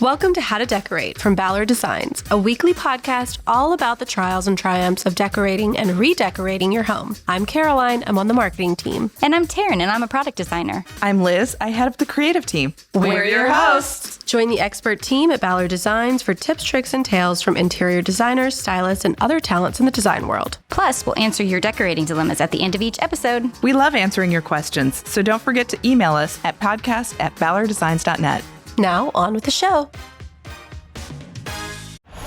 Welcome to How to Decorate from Ballard Designs, a weekly podcast all about the trials and triumphs of decorating and redecorating your home. I'm Caroline. I'm on the marketing team. And I'm Taryn, and I'm a product designer. I'm Liz. I head up the creative team. We're your hosts. Join the expert team at Ballard Designs for tips, tricks, and tales from interior designers, stylists, and other talents in the design world. Plus, we'll answer your decorating dilemmas at the end of each episode. We love answering your questions, so don't forget to email us at podcast@ballarddesigns.net. Now, on with the show.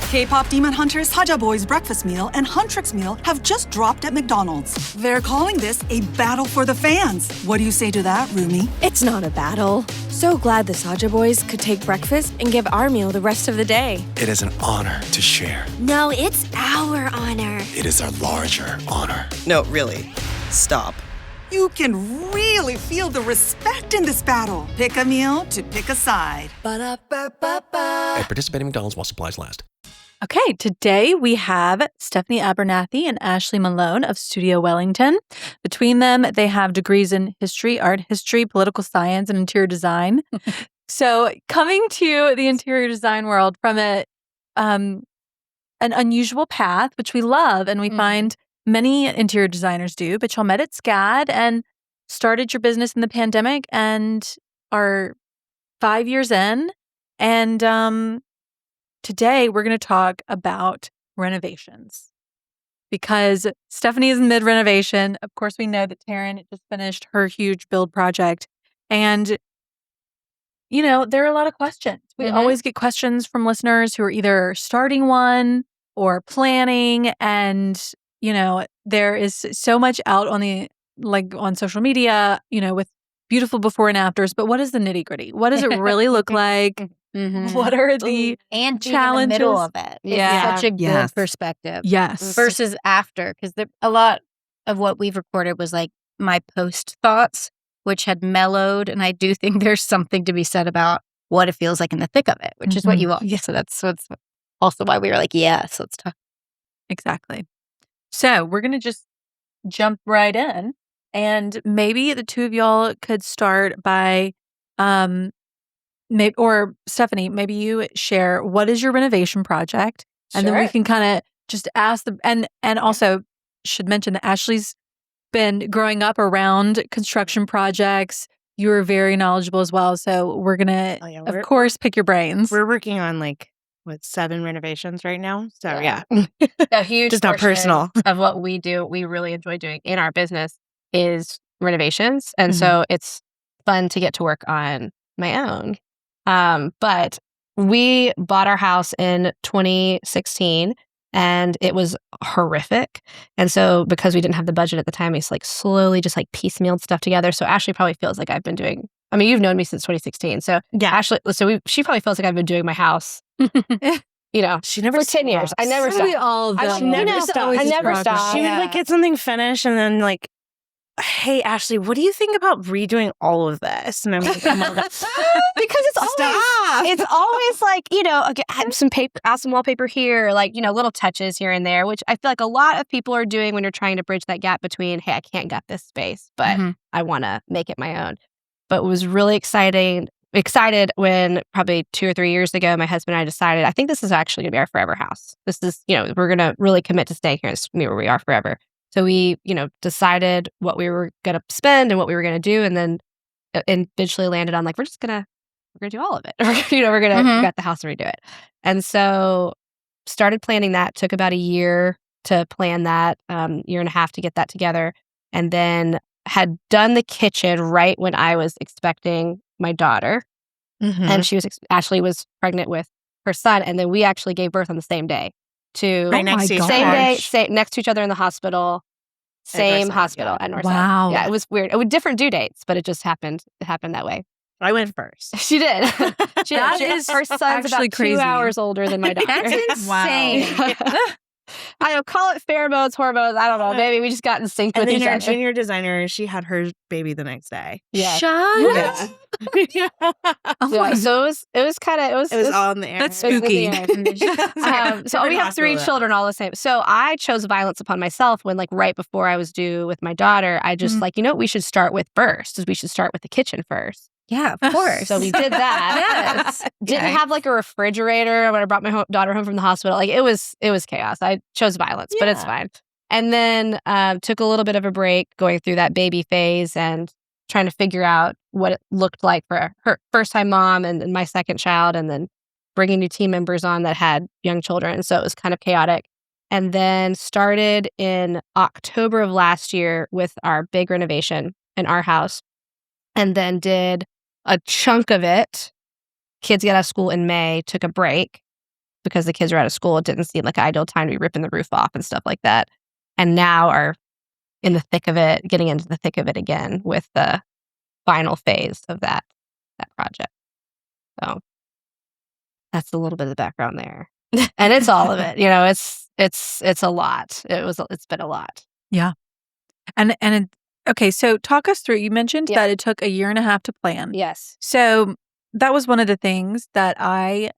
K-pop Demon Hunters Haja Boys breakfast meal and Huntrix meal have just dropped at McDonald's. They're calling this a battle for the fans. What do you say to that, Rumi? It's not a battle. So glad the Saja Boys could take breakfast and give our meal the rest of the day. It is an honor to share. No, it's our honor. It is our larger honor. No, really. Stop. You can really feel the respect in this battle. Pick a meal to pick a side. Ba-da-ba-ba-ba. At participating McDonald's while supplies last. Okay, today we have Stephanie Abernathy and Ashley Malone of Studio Wellington. Between them, they have degrees in history, art history, political science, and interior design. So coming to the interior design world from an unusual path, which we love and we find many interior designers do, but y'all met at SCAD and started your business in the pandemic and are 5 years in. And today we're going to talk about renovations because Stephanie is in mid-renovation. Of course, we know that Taryn just finished her huge build project. And, you know, there are a lot of questions. We always get questions from listeners who are either starting one or planning, and you know, there is so much out on on social media, you know, with beautiful before and afters, but what is the nitty gritty? What does it really look like? What are the and challenges? in the middle of it? Yeah. It's such a good perspective. Yes. Versus after, because a lot of what we've recorded was like my post thoughts, which had mellowed, and I do think there's something to be said about what it feels like in the thick of it, which is what you want. Yeah. So that's what's also why we were like, yes, let's talk. Exactly. So we're going to just jump right in, and maybe the two of y'all could start by, or Stephanie, maybe you share what is your renovation project, and then we can kind of just ask and also should mention that Ashley's been growing up around construction projects. You are very knowledgeable as well, so we're gonna, of course, pick your brains. We're working on 7 renovations right now. So yeah. A huge just not personal of what we do, we really enjoy doing in our business is renovations. And so it's fun to get to work on my own. But we bought our house in 2016 and it was horrific. And so because we didn't have the budget at the time, we slowly just piecemealed stuff together. So Ashley probably feels like I've been doing, you've known me since 2016. So yeah, Ashley, she probably feels like I've been doing my house. She never for 10 years. I never stopped. We all I never stopped. She would get something finished and then hey, Ashley, what do you think about redoing all of this? And I'm like, oh my God. Because it's always okay, add some paper, add some wallpaper here, little touches here and there, which I feel like a lot of people are doing when you're trying to bridge that gap between, hey, I can't get this space, but I want to make it my own. But it was really excited when probably 2 or 3 years ago, my husband and I decided, I think this is actually going to be our forever house. This is, we're going to really commit to staying here. It's going to be where we are forever. So we, decided what we were going to spend and what we were going to do. And then eventually landed on we're going to do all of it. We're going to get the house and redo it. And so started planning that. Took about a year to plan that, year and a half to get that together. And then had done the kitchen right when I was expecting my daughter. And Ashley was pregnant with her son. And then we actually gave birth on the same day. Next to each other in the hospital, same hospital at Northside. Wow. Yeah, it was weird. It was different due dates, but it just happened. It happened that way. I went first. She did. Her son's about crazy. 2 hours older than my daughter. That's insane. Wow. I don't call it pheromones, hormones. I don't know. Maybe we just got in sync with each our other. junior designer, she had her baby the next day. Yeah. Shut. Yeah. So it was all in the air. That's spooky. So we have 3 children all the same. So I chose violence upon myself when right before I was due with my daughter, I just what we should start with first is we should start with the kitchen first. Yeah, of course. So we did that. Yes. Didn't have like a refrigerator when I brought my daughter home from the hospital. Like it was chaos. I chose violence, but it's fine. And then took a little bit of a break going through that baby phase and trying to figure out what it looked like for her first-time mom and my second child, and then bringing new team members on that had young children. So it was kind of chaotic. And then started in October of last year with our big renovation in our house, and then did a chunk of it. Kids get out of school in May, took a break because the kids were out of school. It didn't seem like an ideal time to be ripping the roof off and stuff like that. And now are in the thick of it, getting into the thick of it again with the final phase of that project. So that's a little bit of the background there. And it's all of it. It's a lot. It's been a lot. Yeah. Okay, so talk us through. You mentioned that it took 1.5 years to plan. Yes. So that was one of the things that I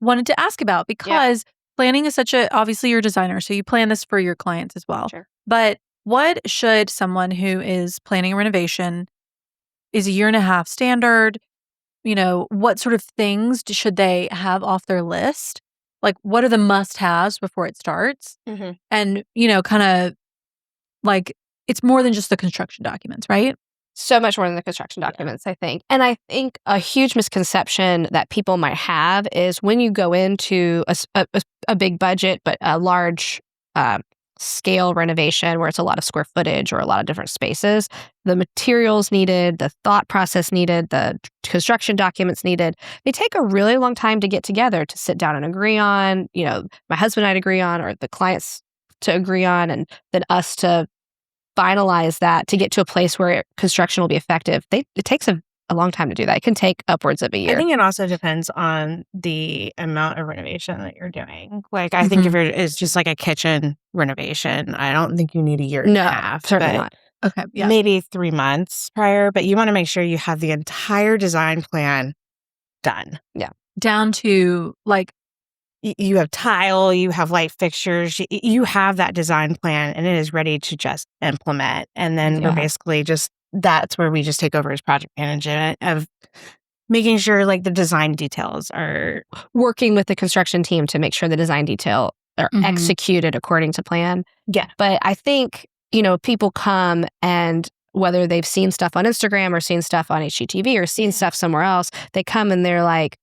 wanted to ask about, because planning is obviously you're a designer, so you plan this for your clients as well. Sure. But what should someone who is planning a renovation, is 1.5 years standard? What sort of things should they have off their list? Like, what are the must-haves before it starts? Mm-hmm. And, kind of like, it's more than just the construction documents, right? So much more than the construction documents, I think. And I think a huge misconception that people might have is when you go into a big budget, but a large scale renovation where it's a lot of square footage or a lot of different spaces, the materials needed, the thought process needed, the construction documents needed, they take a really long time to get together, to sit down and agree on, my husband and I'd agree on, or the clients to agree on, and then us to finalize that to get to a place where construction will be effective. It takes a long time to do that. It can take upwards of a year. I think it also depends on the amount of renovation that you're doing. Like, I think if it's just like a kitchen renovation, I don't think you need 1.5 years. Certainly not. Okay. Yeah. Maybe 3 months prior, but you want to make sure you have the entire design plan done. Yeah. Down to like, you have tile, you have light fixtures, you have that design plan, and it is ready to just implement. And then we're basically that's where we just take over as project management of making sure like the design details are working with the construction team to make sure the design detail are executed according to plan. Yeah. But I think, people come, and whether they've seen stuff on Instagram or seen stuff on HGTV or seen stuff somewhere else, they come and they're like,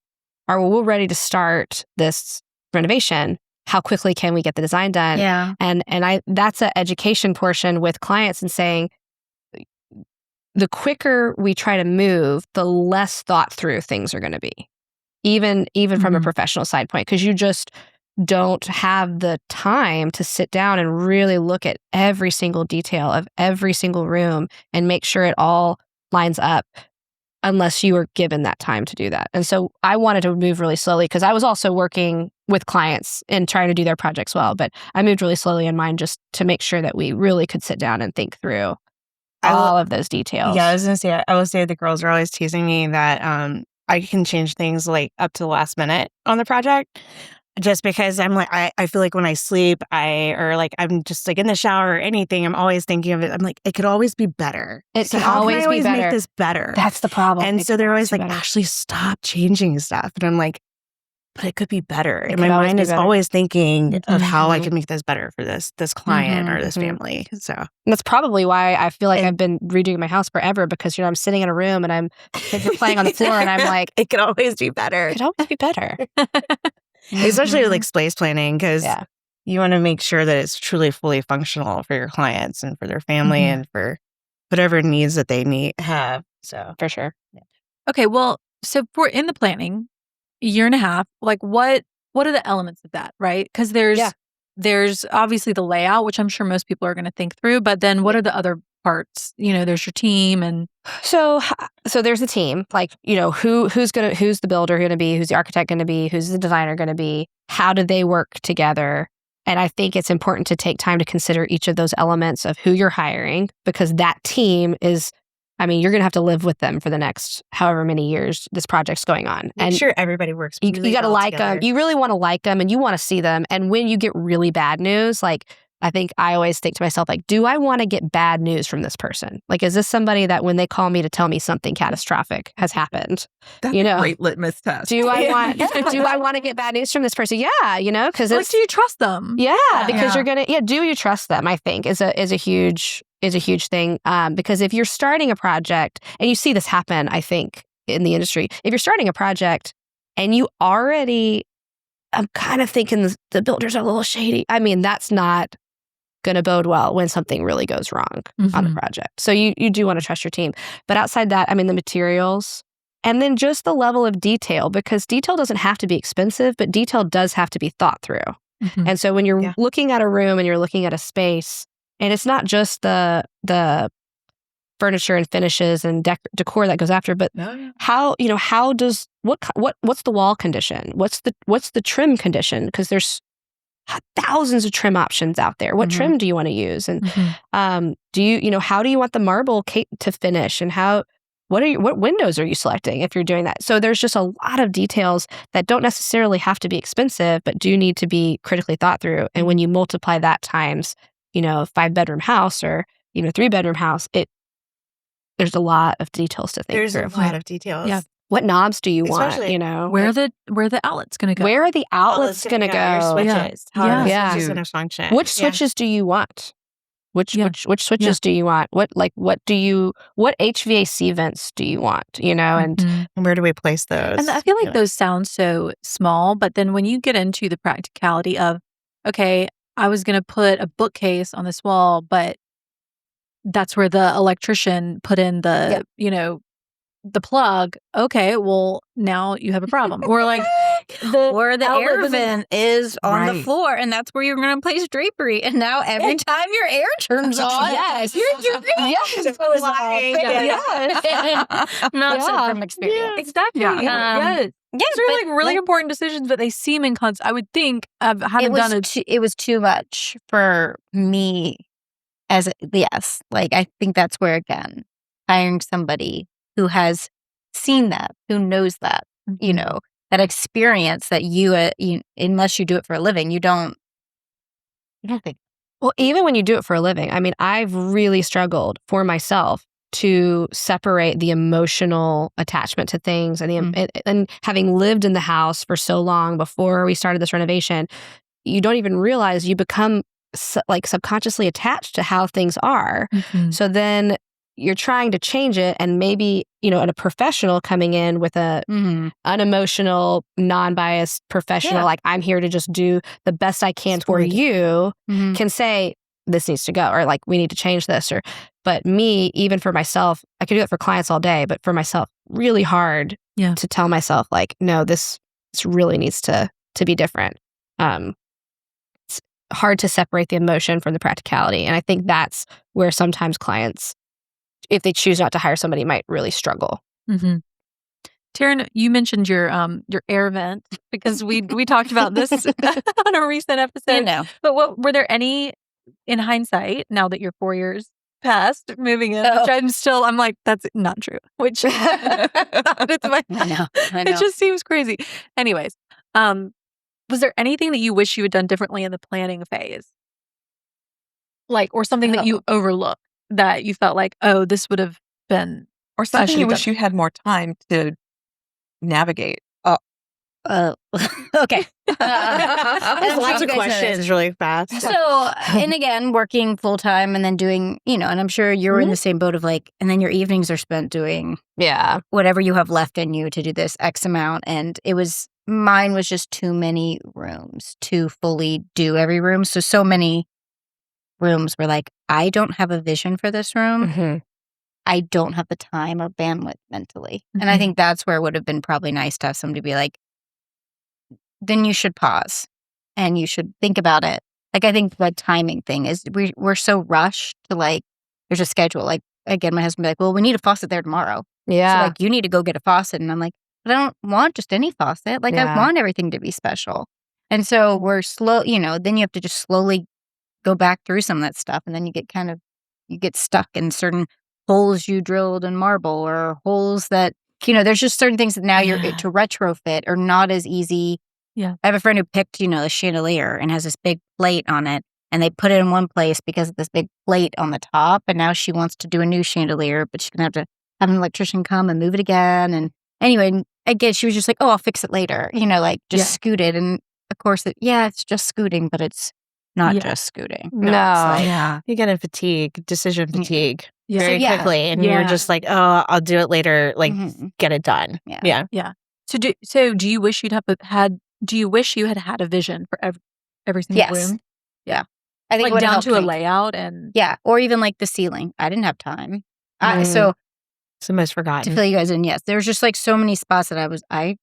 we're ready to start this renovation. How quickly can we get the design done? Yeah. And that's an education portion with clients, and saying the quicker we try to move, the less thought through things are going to be, even from a professional side point, because you just don't have the time to sit down and really look at every single detail of every single room and make sure it all lines up, unless you were given that time to do that. And so I wanted to move really slowly, because I was also working with clients and trying to do their projects well. But I moved really slowly in mine, just to make sure that we really could sit down and think through all of those details. Yeah, I was going to say, I will say the girls are always teasing me that I can change things like up to the last minute on the project. Just because I'm like, I feel like when I sleep, I'm just like in the shower or anything, I'm always thinking of it. I'm like, it could always be better. It So can how always can I be always better. make this better? That's the problem. And It so can they're always be like, better. Ashley, stop changing stuff. And I'm like, but it could be better. And my could always mind be is better. always thinking of how I can make this better for this client or this Mhm. family. So And that's probably why I feel like I've been redoing my house forever, because I'm sitting in a room and kids are playing on the floor, and I'm like, it could always be better. it could always be better. Especially with like space planning, because Yeah. you want to make sure that it's truly fully functional for your clients and for their family and for whatever needs that they have. So For sure. Okay, well, so for in the planning, 1.5 years, like what are the elements of that, right? Because there's obviously the layout, which I'm sure most people are going to think through, but then what are the other parts? There's your team and So there's a team, like, who's the builder going to be, who's the architect going to be, who's the designer going to be, how do they work together? And I think it's important to take time to consider each of those elements of who you're hiring, because that team is, you're going to have to live with them for the next however many years this project's going on. make sure everybody works. You really got to well like together. them. You really want to like them, and you want to see them. And when you get really bad news, like I think I always think to myself, like, do I want to get bad news from this person? Like, is this somebody that when they call me to tell me something catastrophic has happened? That's you know, a great litmus test. do I want to get bad news from this person? Yeah, because Like, do you trust them? Yeah, because you're gonna. Yeah, do you trust them? I think is a huge thing. Because if you're starting a project, and you see this happen, I think in the industry, if you're starting a project and you already, I'm kind of thinking the builders are a little shady. I mean, that's not going to bode well when something really goes wrong on the project. So you do want to trust your team. But outside that, I mean, the materials and then just the level of detail, because detail doesn't have to be expensive, but detail does have to be thought through. And so when you're looking at a room and you're looking at a space, and it's not just the furniture and finishes and decor that goes after, but how does what's the wall condition? What's the trim condition? Because there's thousands of trim options out there. What trim do you want to use? And do you how do you want the marble to finish? And what windows are you selecting if you're doing that? So there's just a lot of details that don't necessarily have to be expensive, but do need to be critically thought through. And when you multiply that times, a 5-bedroom house or 3-bedroom house, there's a lot of details to think There's through. a lot of details. Yeah. What knobs do you want? Especially, Where the outlet's going to go? Where are the outlets going to Your go? switches. How are the Yeah. switches going to function? Which switches do you want? Which switches do you want? What HVAC vents do you want? And where do we place those? And I feel like those sound so small, but then when you get into the practicality of, okay, I was going to put a bookcase on this wall, but that's where the electrician put in the, the plug. Okay, well, now you have a problem. Or like or the air outlet vent is on the Right. floor, and that's where you're going to place drapery. And now every time your air turns on, you're Yes. not so from experience. exactly. Yes. Yeah, These are like really important decisions, but they seem I would think I haven't done it. It was too much for me like I think that's where, again, hiring somebody who has seen that, who knows that, that experience that you unless you do it for a living, you don't think. Well, even when you do it for a living, I mean, I've really struggled for myself to separate the emotional attachment to things and having lived in the house for so long before we started this renovation, you don't even realize you become subconsciously attached to how things are. So then you're trying to change it, and maybe a professional coming in with a unemotional, non-biased professional, like I'm here to just do the best I can for you, can say this needs to go, or like we need to change this, but me, even for myself, I could do it for clients all day, but for myself, really hard to tell myself like, no, this really needs to be different. It's hard to separate the emotion from the practicality, and I think that's where sometimes clients, if they choose not to hire somebody, might really struggle. Taryn, you mentioned your air vent because we talked about this on a recent episode. But what were there any, in hindsight, now that you're 4 years past moving in, which I'm like, that's not true. Which it's I know. It just seems crazy. Anyways, was there anything that you wish you had done differently in the planning phase? Like, or something that you overlooked that you felt like, oh, this would have been, or something you wish you had more time to navigate. Okay. Lots of questions really fast. So, and again, working full time and then doing, and I'm sure you're in the same boat of like, and then your evenings are spent doing whatever you have left in you to do this X amount. And mine was just too many rooms to fully do every room. So many rooms were like, I don't have a vision for this room. I don't have the time or bandwidth mentally. And I think that's where it would have been probably nice to have somebody be like, then you should pause and you should think about it. Like, I think the timing thing is we're so rushed to like, there's a schedule. Like, again, my husband be like, well, we need a faucet there tomorrow. Yeah. So like, you need to go get a faucet. And I'm like, but I don't want just any faucet. Like, I want everything to be special. And so we're slow, then you have to just slowly go back through some of that stuff. And then you get stuck in certain holes you drilled in marble, or holes that, there's just certain things that now you're to retrofit are not as easy. Yeah. I have a friend who picked, a chandelier and has this big plate on it. and they put it in one place because of this big plate on the top. And now she wants to do a new chandelier, but she's going to have an electrician come and move it again. And anyway, again, she was just like, oh, I'll fix it later, just scoot it. And of course, it's just scooting, but it's not just scooting. No. You get a decision fatigue Yeah. very quickly. And you're just like, oh, I'll do it later. Like, get it done. Yeah. So do you wish you had a vision for every single room? Yeah. I think like down helped to a me. layout and or even like the ceiling. I didn't have time. So it's the most forgotten. To fill you guys in, yes. There's just like so many spots that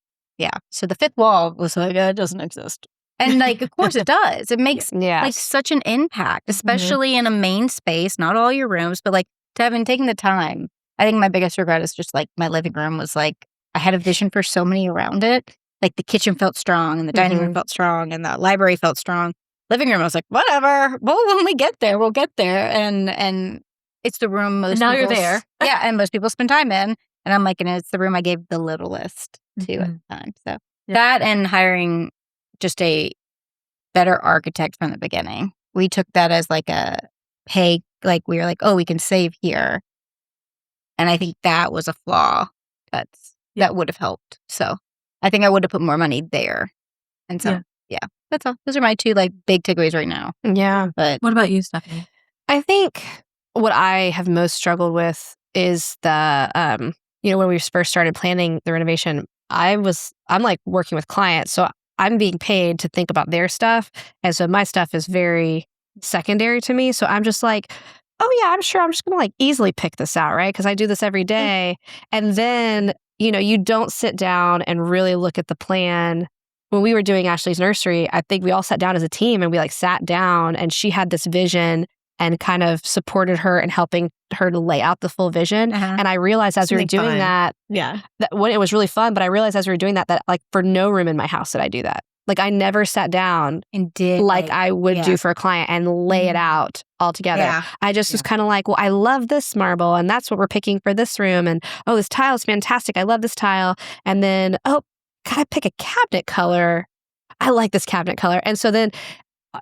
So the fifth wall was like, it doesn't exist. And like, of course it does. It makes like such an impact, especially in a main space, not all your rooms, but like taking the time. I think my biggest regret is just like my living room was like, I had a vision for so many around it. Like the kitchen felt strong and the dining room felt strong and the library felt strong. Living room, I was like, whatever. Well, when we get there, we'll get there. And it's the room most now you're people there. and most people spend time in. And I'm like, and it's the room I gave the littlest to at the time. So that and hiring just a better architect from the beginning. We took that as like a pay, like we were like, oh, we can save here. And I think that was a flaw that would have helped. So I think I would have put more money there. And so, that's all. Those are my two like big takeaways right now. Yeah. But what about you, Stephanie? I think what I have most struggled with is the, when we first started planning the renovation, I'm like working with clients. So I'm being paid to think about their stuff. And so my stuff is very secondary to me. So I'm just like, oh yeah, I'm sure I'm just going to like easily pick this out, right? Because I do this every day. And then, you don't sit down and really look at the plan. When we were doing Ashley's nursery, I think we all sat down as a team and we like sat down and she had this vision and kind of supported her and helping her to lay out the full vision. And I realized as we were doing that when it was really fun, but I realized as we were doing that like for no room in my house did I do that. Like I never sat down and did like I would do for a client and lay it out all together. Yeah. I just was kind of like, well, I love this marble and that's what we're picking for this room. And oh, this tile is fantastic. I love this tile. And then, oh, gotta pick a cabinet color. I like this cabinet color. And so then,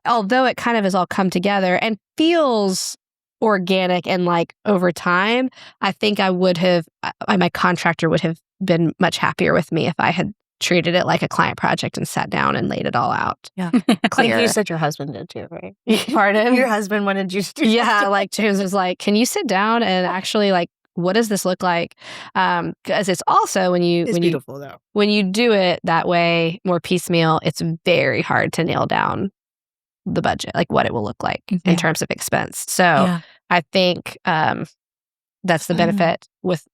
although it kind of has all come together and feels organic and like over time, I think my contractor would have been much happier with me if I had treated it like a client project and sat down and laid it all out. Yeah. Clear. Like you said your husband did too, right? Pardon? Your husband wanted you to do Yeah, like James was like, can you sit down and actually like, what does this look like? Because it's also It's beautiful though. When you do it that way, more piecemeal, it's very hard to nail down the budget, like what it will look like in terms of expense. So I think that's the benefit with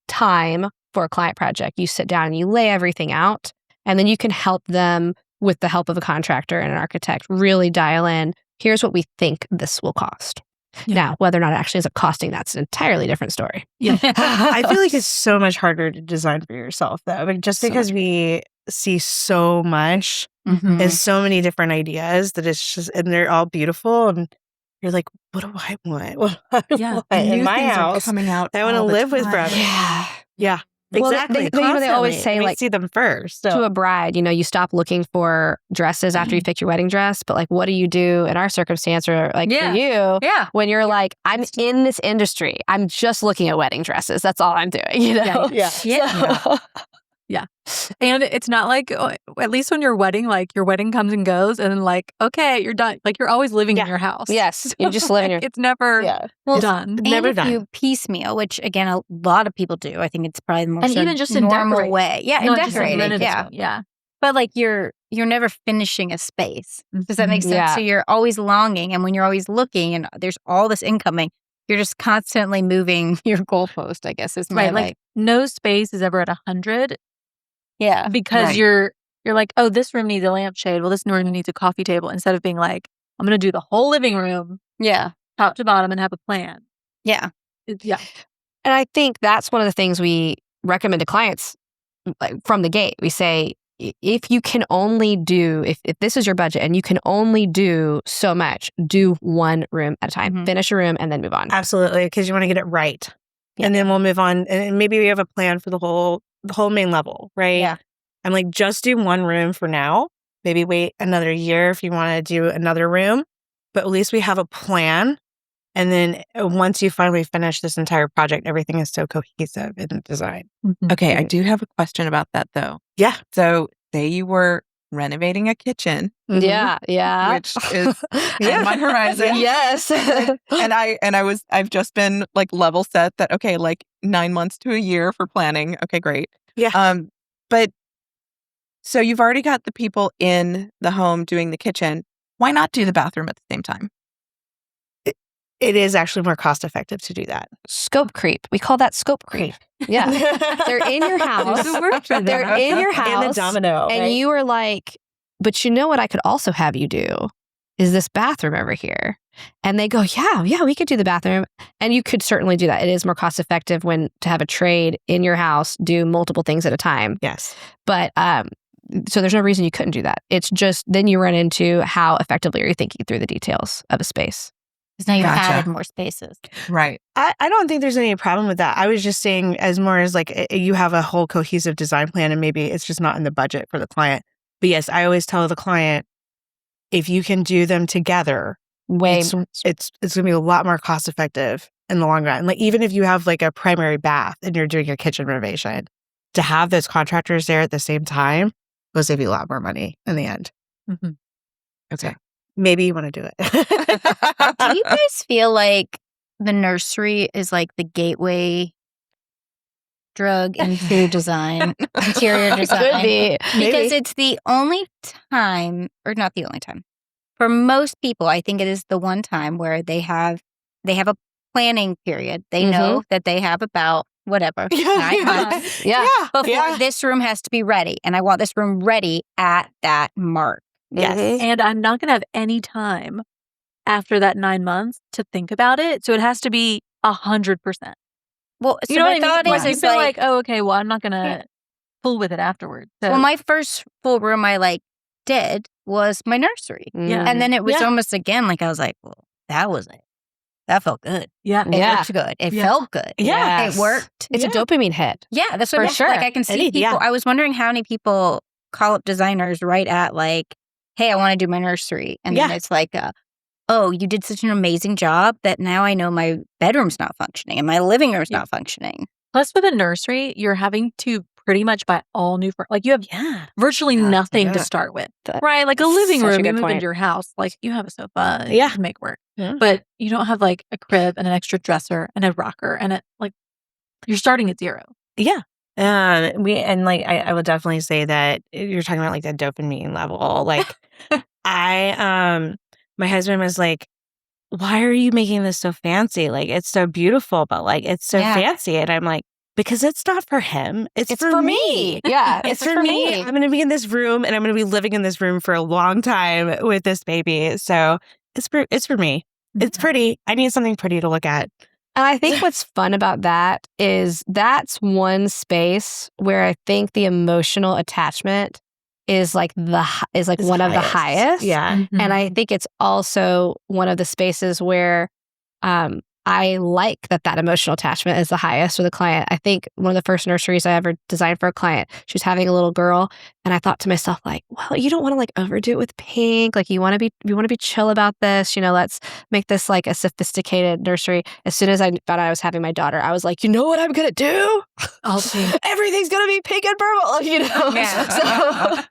time for a client project. You sit down and you lay everything out, and then you can help them with the help of a contractor and an architect really dial in, here's what we think this will cost. Now, whether or not it actually ends up costing, that's an entirely different story. I feel like it's so much harder to design for yourself though. I mean, just because we see so much and so many different ideas that it's just, and they're all beautiful, and you're like, what do I want? What do I want in my house? Coming out. I want to live with forever. Yeah. Well, Exactly. they always say, And we like, see them first. So. to a bride, you stop looking for dresses after you pick your wedding dress. But like, what do you do in our circumstance or like for you when you're like, I'm in this industry. I'm just looking at wedding dresses. That's all I'm doing, Yeah. And it's not like, at least when your wedding comes and goes and then like, okay, you're done. Like you're always living in your house. Yes. You just live in your... It's never done. And Never if done. you piecemeal, which again, a lot of people do. I think it's probably the most even just in normal decorating. way. Yeah, in Not just in decorating. renovating. Yeah. But like you're never finishing a space. Does that make sense? Yeah. So you're always longing, and when you're always looking and there's all this incoming, you're just constantly moving your goalpost, I guess is my Right. Like no space is ever at 100. Yeah. Because you're like, oh, this room needs a lampshade. Well, this room needs a coffee table. Instead of being like, I'm going to do the whole living room, top to bottom, and have a plan. Yeah. And I think that's one of the things we recommend to clients from the gate. We say, if you can only do, if this is your budget and you can only do so much, do one room at a time. Finish a room and then move on. Absolutely, because you want to get it right. Yeah. And then we'll move on. And maybe we have a plan for the whole main level, right? Yeah. I'm like, just do one room for now. Maybe wait another year if you want to do another room. but at least we have a plan. And then once you finally finish this entire project, everything is so cohesive in the design. Okay, I do have a question about that though. Yeah. So say you were renovating a kitchen, Yeah. which is on my horizon. Yes. I've just been like level set that, okay, like 9 months to a year for planning. Okay, great. Yeah. But so you've already got the people in the home doing the kitchen. Why not do the bathroom at the same time? It is actually more cost effective to do that. Scope creep. We call that scope creep. Yeah. They're in your house. They're in your house. And the domino. And right? you were like, but you know what I could also have you do is this bathroom over here. And they go, yeah, we could do the bathroom. And you could certainly do that. It is more cost effective to have a trade in your house, do multiple things at a time. Yes. But so there's no reason you couldn't do that. It's just then you run into how effectively are you thinking through the details of a space. Because now you've Gotcha. added more spaces. Right. I don't think there's any problem with that. I was just saying as more as like you have a whole cohesive design plan and maybe it's just not in the budget for the client. But yes, I always tell the client, if you can do them together, it's going to be a lot more cost effective in the long run. Like even if you have like a primary bath and you're doing a kitchen renovation, to have those contractors there at the same time will save you a lot more money in the end. Okay. Maybe you want to do it. Do you guys feel like the nursery is like the gateway drug into design, interior design? Could be. Because it's the only time, or not the only time. For most people, I think it is the one time where they have a planning period. They know that they have about whatever, 9 months. Before this room has to be ready. And I want this room ready at that mark. Yes. And I'm not going to have any time after that 9 months to think about it. So it has to be 100%. Well, so You know my what I thought mean? is, You it's feel like, oh, okay, well, I'm not going to fool with it afterwards. So, well, my first full room I did was my nursery. Yeah. And then it was almost again, like I was like, well, that was it. That felt good. Yeah. It looked good. It felt good. Yeah. It worked. It's a dopamine hit. Yeah, that's what For I mean. sure. Like I can see people. I was wondering how many people call up designers right at like, hey, I want to do my nursery. And then it's like, oh, you did such an amazing job that now I know my bedroom's not functioning and my living room's not functioning. Plus, with a nursery, you're having to pretty much buy all new furniture. Like you have virtually nothing to start with, right? Like a living room, you move into your house, like you have a sofa, you can make work, but you don't have like a crib and an extra dresser and a rocker and you're starting at zero. Yeah. I would definitely say that you're talking about like the dopamine level. Like my husband was like, why are you making this so fancy? Like, it's so beautiful, but like, it's so fancy. And I'm like, because it's not for him. It's for me. Yeah. It's for me. I'm going to be in this room and I'm going to be living in this room for a long time with this baby. So it's for me. It's pretty. I need something pretty to look at. And I think what's fun about that is that's one space where I think the emotional attachment is like one of the highest. Yeah. And I think it's also one of the spaces where I like that emotional attachment is the highest with a client. I think one of the first nurseries I ever designed for a client, she was having a little girl, and I thought to myself, like, well, you don't want to like overdo it with pink. Like you want to be chill about this. You know, let's make this like a sophisticated nursery. As soon as I found out I was having my daughter, I was like, you know what I'm gonna do? Everything's gonna be pink and purple. You know. Yeah.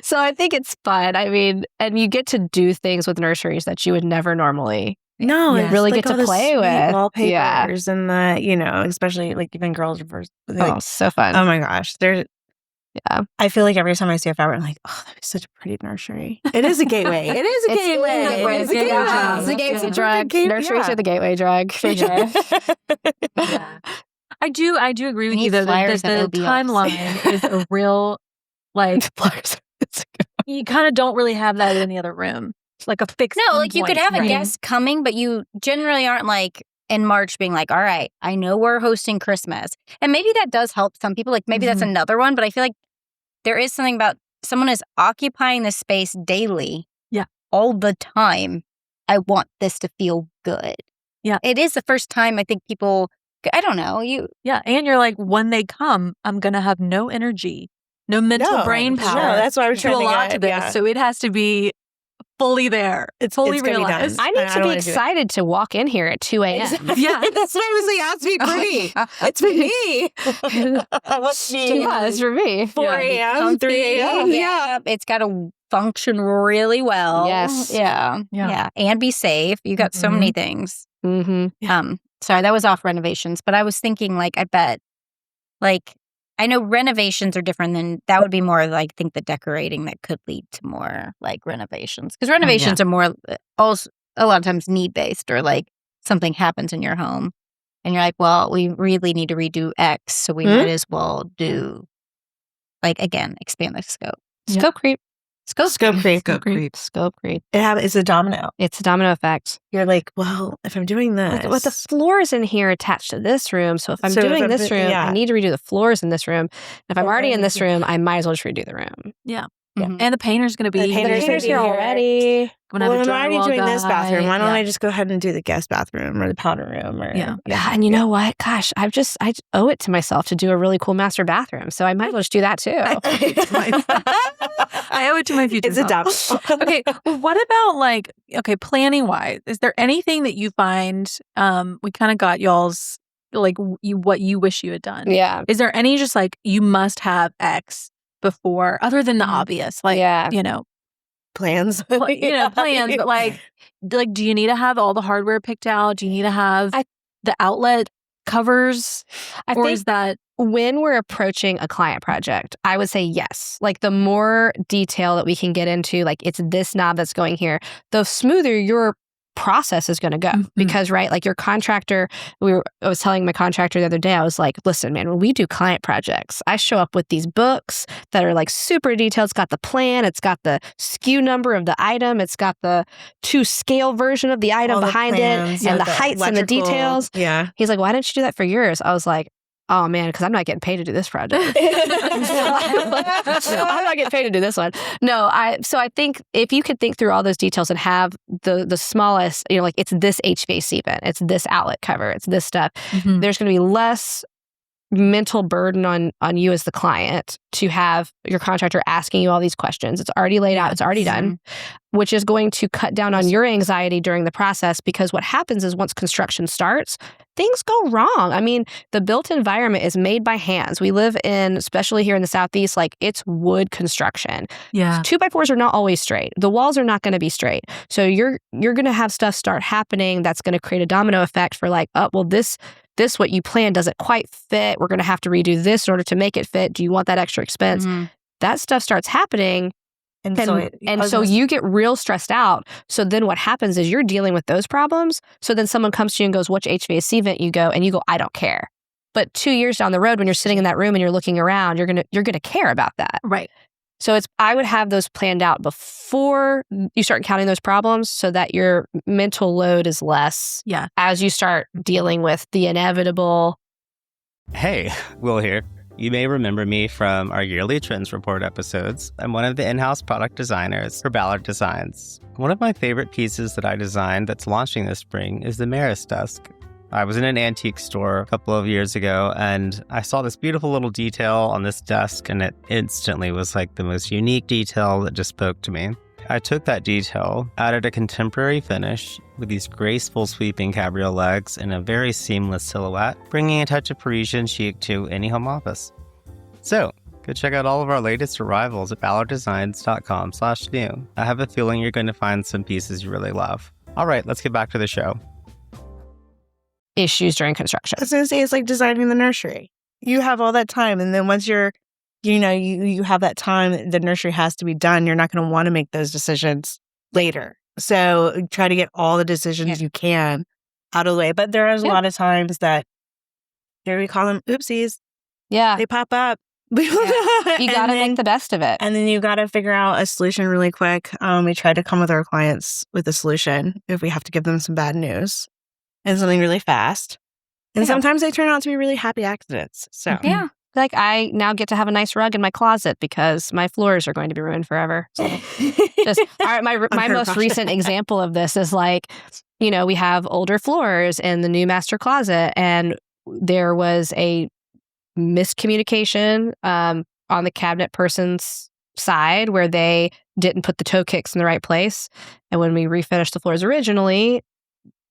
So I think it's fun. I mean, and you get to do things with nurseries that you would never normally. No, you really get to play with wallpapers and the, especially like even girls reverse. Like, so fun. Oh my gosh. I feel like every time I see a fabric, I'm like, oh, that'd be such a pretty nursery. It is a gateway. It is a gateway. It's a gateway drug. Nurseries are the gateway drug. For sure. I do agree with you though that the timeline is a real like you kind of don't really have that in any other room. Like a fixed like you could have a guest coming, but you generally aren't like in March being like, all right, I know we're hosting Christmas. And maybe that does help some people. Like maybe that's another one, but I feel like there is something about someone is occupying the space daily. Yeah. All the time. I want this to feel good. Yeah. It is the first time I think people, I don't know. And you're like, when they come, I'm going to have no energy, no mental brain power. No, that's why I was trying to to a lot to this. So it has to be fully there. It's fully gonna be done. realized. I need to be excited to walk in here at 2 a.m. Yeah. That's what I was like, asked me for me. It's for me. What's me? Yeah, it's for me. 4 a.m., 3 a.m. Yeah. It's got to function really well. Yes. Yeah. And be safe. You got so many things. Mm-hmm. Sorry, that was off renovations, but I was thinking like, I bet like, I know renovations are different than that would be more like, I think the decorating that could lead to more like renovations. Because renovations are more also a lot of times need based or like something happens in your home and you're like, well, we really need to redo X. So we might as well do like, again, expand the scope. Scope creep. Scope creep. Scope creep. It's a domino. It's a domino effect. You're like, well, if I'm doing this. But the floors in here attached to this room. So if I'm doing this room, I need to redo the floors in this room. If I'm already in this room, I might as well just redo the room. Yeah. And the painter's going to be Painter's here already. Well, I'm already doing this bathroom. Why don't I just go ahead and do the guest bathroom or the powder room? Or, And you know what? Gosh, I owe it to myself to do a really cool master bathroom. So I might as well just do that too. I owe it to my future. It's a double. Okay. Well, what about planning wise? Is there anything that you find, we kind of got y'all's, like what you wish you had done? Yeah. Is there any just like, you must have X before, other than the obvious, like, plans, plans, but like, do you need to have all the hardware picked out? Do you need to have the outlet covers? Is that when we're approaching a client project, I would say yes. Like the more detail that we can get into, like it's this knob that's going here, the smoother your process is going to go. Because like your contractor, I was telling my contractor the other day, I was like, listen, man, when we do client projects, I show up with these books that are like super detailed. It's got the plan, it's got the SKU number of the item, it's got the 2-scale version of the item behind it, and the heights and the details. Yeah. He's like, why didn't you do that for yours? I was like, oh man, because I'm not getting paid to do this project. I'm not getting paid to do this one. No, so I think if you could think through all those details and have the smallest, like it's this HVAC vent, it's this outlet cover, it's this stuff, there's going to be less mental burden on you as the client to have your contractor asking you all these questions. It's already laid out, it's already done, which is going to cut down on your anxiety during the process, because what happens is once construction starts, things go wrong. I mean, the built environment is made by hands. We live in, especially here in the Southeast, like it's wood construction. Yeah. 2x4s are not always straight. The walls are not going to be straight. So you're going to have stuff start happening that's going to create a domino effect for like, oh, well, this what you planned doesn't quite fit. We're going to have to redo this in order to make it fit. Do you want that extra expense? That stuff starts happening. And so you get real stressed out. So then what happens is you're dealing with those problems. So then someone comes to you and goes, which HVAC vent you go? And you go, I don't care. But 2 years down the road, when you're sitting in that room and you're looking around, you're gonna care about that. Right. So I would have those planned out before you start counting those problems, so that your mental load is less as you start dealing with the inevitable. Hey, Will here. You may remember me from our yearly Trends Report episodes. I'm one of the in-house product designers for Ballard Designs. One of my favorite pieces that I designed that's launching this spring is the Maris desk. I was in an antique store a couple of years ago, and I saw this beautiful little detail on this desk, and it instantly was like the most unique detail that just spoke to me. I took that detail, added a contemporary finish with these graceful sweeping cabriole legs and a very seamless silhouette, bringing a touch of Parisian chic to any home office. So, go check out all of our latest arrivals at ballarddesigns.com/new. I have a feeling you're going to find some pieces you really love. All right, let's get back to the show. Issues during construction. I was going to say, it's like designing the nursery. You have all that time, and then once you have that time, the nursery has to be done. You're not going to want to make those decisions later. So try to get all the decisions you can out of the way. But there is a lot of times that, here we call them oopsies. Yeah. They pop up. You got to make the best of it. And then you got to figure out a solution really quick. We try to come with our clients with a solution if we have to give them some bad news and something really fast. And sometimes they turn out to be really happy accidents. So yeah. Like I now get to have a nice rug in my closet because my floors are going to be ruined forever. So my most recent example of this is like, we have older floors in the new master closet, and there was a miscommunication on the cabinet person's side where they didn't put the toe kicks in the right place. And when we refinished the floors originally,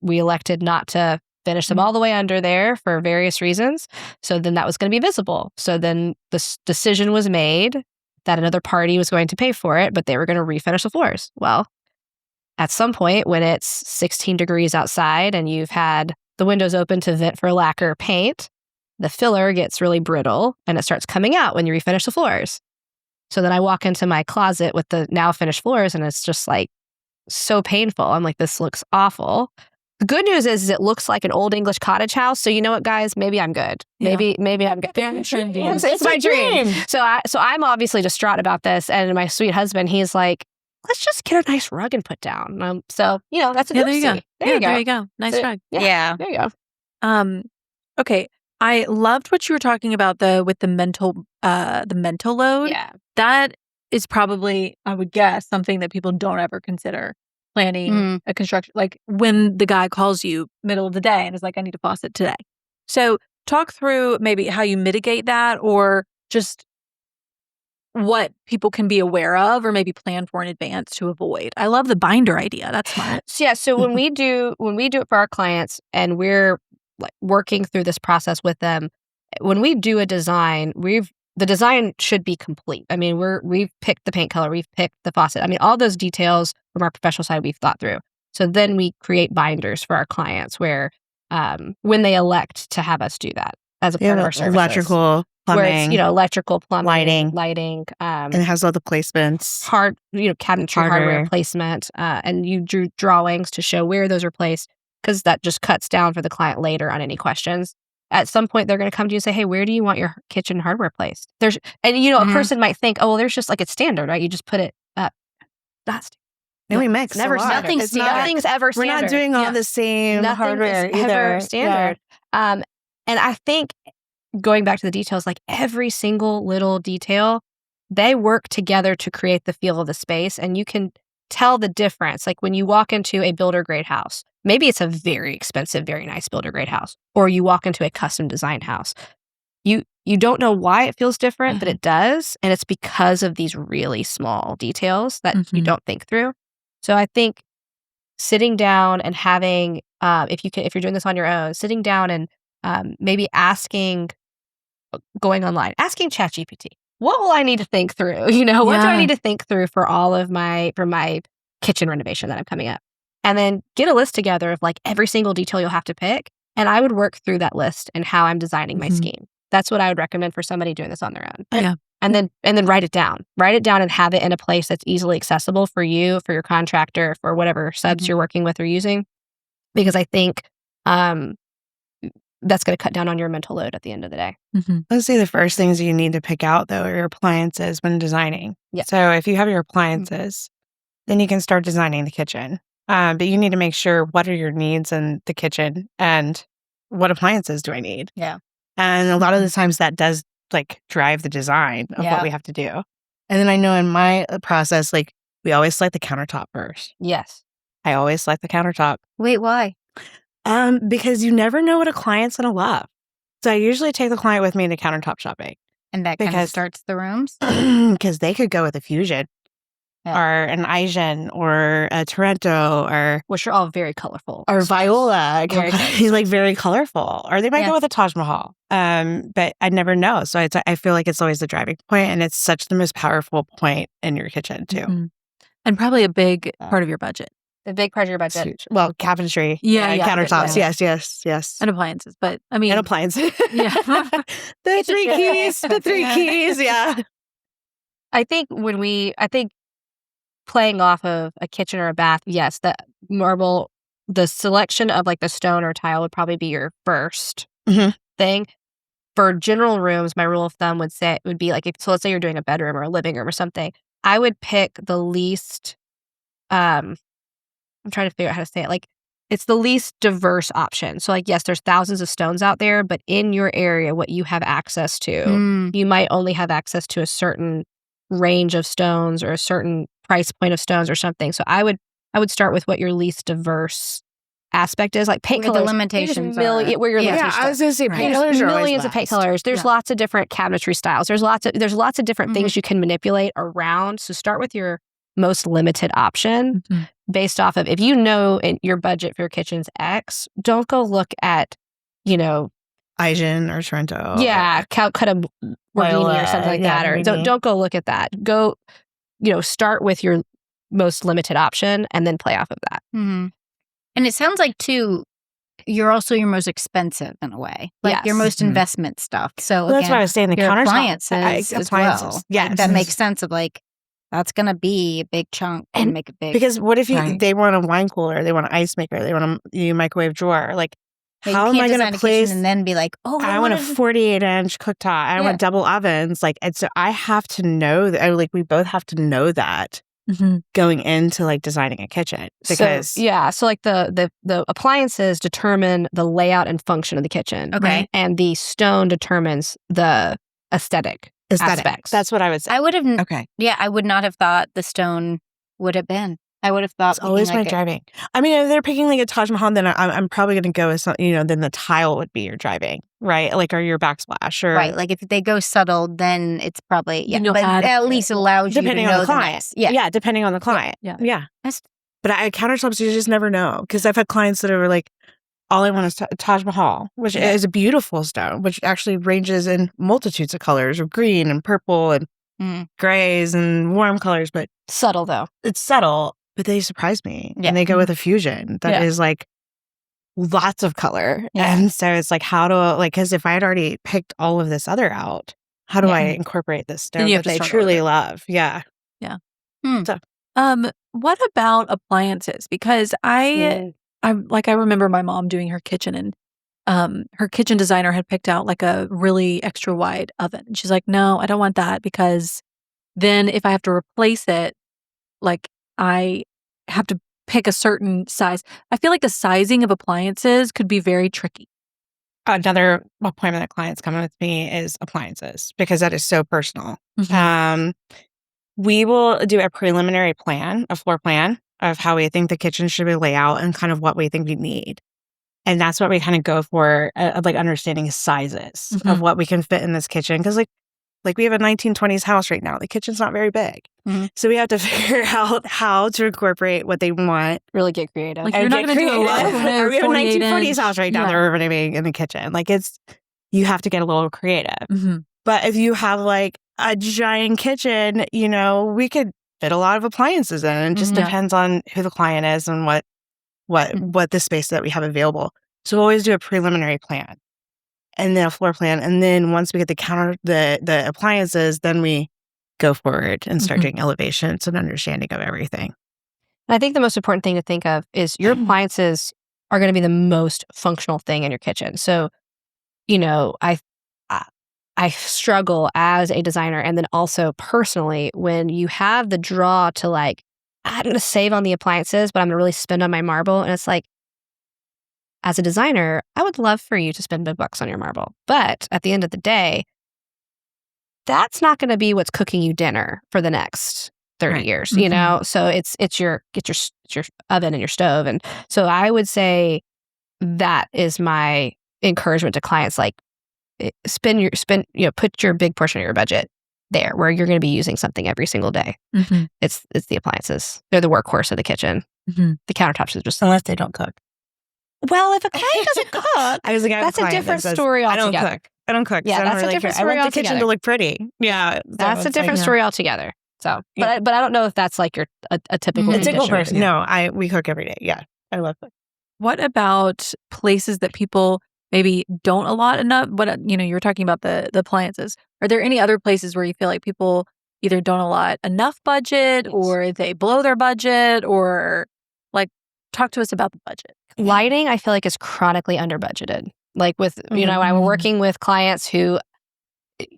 we elected not to finish them all the way under there for various reasons. So then that was going to be visible. So then this decision was made that another party was going to pay for it, but they were going to refinish the floors. Well, at some point when it's 16 degrees outside and you've had the windows open to vent for lacquer paint, the filler gets really brittle and it starts coming out when you refinish the floors. So then I walk into my closet with the now finished floors and it's just like so painful. I'm like, this looks awful. The good news is it looks like an old English cottage house. So you know what, guys? Maybe I'm good. Maybe I'm good. It's my dream. So I'm obviously distraught about this. And my sweet husband, he's like, let's just get a nice rug and put down. So, that's a there you go. There you go. Nice rug. Yeah. There you go. Okay. I loved what you were talking about with the mental load. Yeah. That is probably, I would guess, something that people don't ever consider planning a construction. Like when the guy calls you middle of the day and is like, I need a faucet today. So talk through maybe how you mitigate that or just what people can be aware of or maybe plan for in advance to avoid. I love the binder idea. That's smart. So when we do it for our clients and we're like working through this process with them, when we do a design, the design should be complete. I mean, we've picked the paint color, we've picked the faucet. I mean, all those details from our professional side we've thought through. So then we create binders for our clients where when they elect to have us do that as a part of our services. Electrical, plumbing. Where it's, electrical, plumbing, lighting. And it has all the placements. Cabinetry, hardware placement. And you drew drawings to show where those are placed because that just cuts down for the client later on any questions. At some point, they're going to come to you and say, hey, where do you want your kitchen hardware placed? A person might think, oh, well, there's just like it's standard, right? You just put it up. That's And we mix never a lot. nothing's ever standard. We're not doing all the same hardware is either. Ever standard. Yeah. And I think going back to the details, like every single little detail, they work together to create the feel of the space. And you can tell the difference. Like when you walk into a builder grade house, maybe it's a very expensive, very nice builder grade house, or you walk into a custom design house. You don't know why it feels different, but it does. And it's because of these really small details that you don't think through. So I think sitting down and having, if you're doing this on your own, sitting down and maybe going online, asking ChatGPT, what will I need to think through? What do I need to think through for my kitchen renovation that I'm coming up? And then get a list together of like every single detail you'll have to pick. And I would work through that list and how I'm designing my scheme. That's what I would recommend for somebody doing this on their own. Yeah. And then write it down. Write it down and have it in a place that's easily accessible for you, for your contractor, for whatever subs you're working with or using. Because I think that's going to cut down on your mental load at the end of the day. Let's say the first things you need to pick out, though, are your appliances when designing. Yeah. So if you have your appliances, then you can start designing the kitchen. But you need to make sure what are your needs in the kitchen and what appliances do I need? Yeah. And a lot of the times that does like drive the design of what we have to do. And then I know in my process, like we always select the countertop first. Yes. I always select the countertop. Wait, why? Because you never know what a client's going to love. So I usually take the client with me into countertop shopping. And that kind of starts the rooms? Because they could go with a Fusion or an Asian or a Torrento which are all very colorful. Or Viola. He's like very colorful. Or they might go with a Taj Mahal. But I never know. So I feel like it's always the driving point, and it's such the most powerful point in your kitchen too. And probably a big part of your budget. A big part of your budget. Well, cabinetry. Countertops. Yes. And appliances. But I mean. And appliances. Yeah. The three keys. Yeah. I think playing off of a kitchen or a bath, yes, the marble, the selection of like the stone or tile would probably be your first thing. For general rooms, my rule of thumb would be like, so let's say you're doing a bedroom or a living room or something, I would pick the least, I'm trying to figure out how to say it. Like it's the least diverse option. So like, yes, there's thousands of stones out there, but in your area, what you have access to, you might only have access to a certain range of stones or a certain price point of stones or something. So I would start with what your least diverse aspect is, like paint Where the colors. limitations Where your Yeah, limitations I was going to say are. paint There's colors are always millions of paint last. colors. There's lots of different cabinetry styles. There's lots of different things you can manipulate around. So start with your most limited option based off of, if you know your budget for your kitchen's X, don't go look at, Asian or Trento. yeah, Calcutta Borghini or something like that. Or don't go look at that. Go, start with your most limited option and then play off of that. Mm-hmm. And it sounds like, too, you're also your most expensive in a way. Like your most investment stuff. So Well, that's why I was saying the your appliances appliances as well. Yes. That makes sense of like, that's going to be a big chunk and make it big. Because what if they want a wine cooler, they want an ice maker, they want a microwave drawer? Like, how am I going to place? And then be like, oh, I want a 48-inch cooktop. I want double ovens. Like, and so I have to know that. Like, we both have to know that going into like designing a kitchen. Because so like the appliances determine the layout and function of the kitchen. Okay, right? And the stone determines the aesthetic aspects. That's what I would say. I would have. Okay. Yeah, I would not have thought the stone would have been. I would have thought it's always my driving. I mean, if they're picking like a Taj Mahal, then I'm probably going to go with something. Then the tile would be your driving, right? Like, or your backsplash, or right. Like if they go subtle, then it's probably but at least allows you depending to know on the client. Yeah, depending on the client. Yeah. But countertops, you just never know, because I've had clients that are like, all I want is Taj Mahal, which is a beautiful stone, which actually ranges in multitudes of colors of green and purple and grays and warm colors, but subtle though. It's subtle. But they surprise me. And they go with a fusion that is like lots of color. And so it's like, how do because if I had already picked all of this other out, how do I incorporate this stone that they truly love? Yeah. Yeah. So, what about appliances? Because I remember my mom doing her kitchen, and her kitchen designer had picked out like a really extra wide oven. And she's like, no, I don't want that, because then if I have to replace it, like I have to pick a certain size. I feel like the sizing of appliances could be very tricky. Another appointment that clients come with me is appliances, because that is so personal. We will do a preliminary plan, a floor plan of how we think the kitchen should be laid out and kind of what we think we need. And that's what we kind of go for, like understanding sizes of what we can fit in this kitchen. Because like we have a 1920s house right now. The kitchen's not very big. So we have to figure out how to incorporate what they want. Really get creative. Like, you're not going to do a lot of we have a 1940s house right now that we're renovating in the kitchen. Like, you have to get a little creative. But if you have like a giant kitchen, we could fit a lot of appliances in. It just depends on who the client is and what the space that we have available. So we'll always do a preliminary plan and then a floor plan. And then once we get the appliances, then we go forward and start doing elevations and understanding of everything. And I think the most important thing to think of is your appliances are going to be the most functional thing in your kitchen. So, I struggle as a designer, and then also personally, when you have the draw to like, I'm going to save on the appliances, but I'm going to really spend on my marble. And it's like, as a designer, I would love for you to spend big bucks on your marble. But at the end of the day, that's not going to be what's cooking you dinner for the next 30 years, So it's your oven and your stove. And so I would say that is my encouragement to clients, like put your big portion of your budget there where you're going to be using something every single day. It's the appliances. They're the workhorse of the kitchen. The countertops are just, unless they don't cook. Well, if a client doesn't cook, I was like, that's a different story altogether. I don't cook. Yeah, so that's a different story altogether. I want the kitchen to look pretty. Yeah, that's a different story altogether. So, but I don't know if that's like a typical person. No, we cook every day. Yeah, I love it. What about places that people maybe don't allot enough? You were talking about the appliances. Are there any other places where you feel like people either don't allot enough budget, or they blow their budget, or like talk to us about the budget? Lighting, I feel like, is chronically under budgeted. Like with, when I'm working with clients who,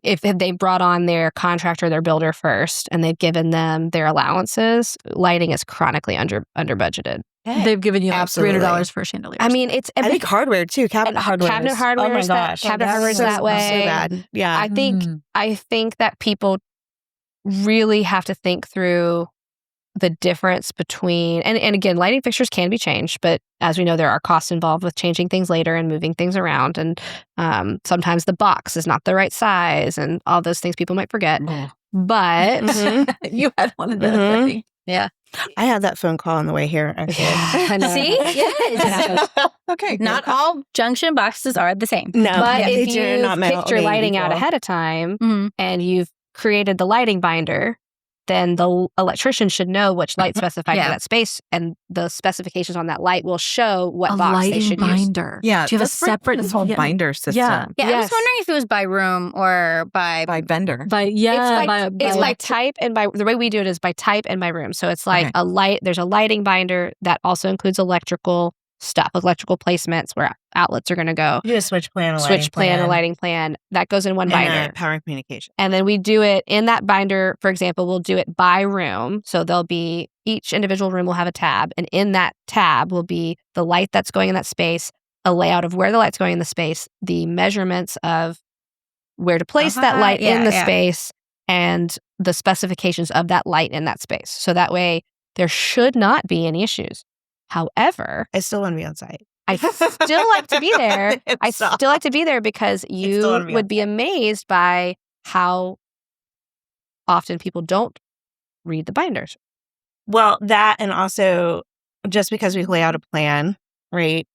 if they brought on their contractor, their builder first, and they've given them their allowances, lighting is chronically under budgeted. They've given you like $300 for a chandelier. I mean, it's I think hardware too. Cabinet hardware. Cabinet hardware. Oh my gosh, cabinet hardware is that way. So bad. Yeah. I think that people really have to think through the difference between, and again, lighting fixtures can be changed, but as we know, there are costs involved with changing things later and moving things around. And sometimes the box is not the right size and all those things people might forget. But you had one of those. Yeah. I had that phone call on the way here. Actually. I know. See? Yes. Okay. Not all junction boxes are the same. No, But they if do you've not picked your be lighting out equal. ahead of time Mhm. and you've created the lighting binder, then the electrician should know which light specified Yeah. for that space, and the specifications on that light will show what A box they lighting should use. binder. Yeah, Do you have a let's break separate this whole binder system Yeah. Yeah, I was Yes. wondering if it was by room or by by vendor. It's by type, and by the way we do it is by type and by room. So it's like there's a lighting binder that also includes electrical stuff, electrical placements where outlets are going to go. You do a switch plan, a Lighting plan that goes in one and binder. power and communication. And then we do it in that binder. For example, we'll do it by room. So there'll be each individual room will have a tab, and in that tab will be the light that's going in that space, a layout of where the light's going in the space, the measurements of where to place that light in the space, and the specifications of that light in that space. So that way there should not be any issues. However, I still want to be on site. I still like to be there. I still like to be there because you would be amazed by how often people don't read the binders. Well, that, and also just because we lay out a plan, right?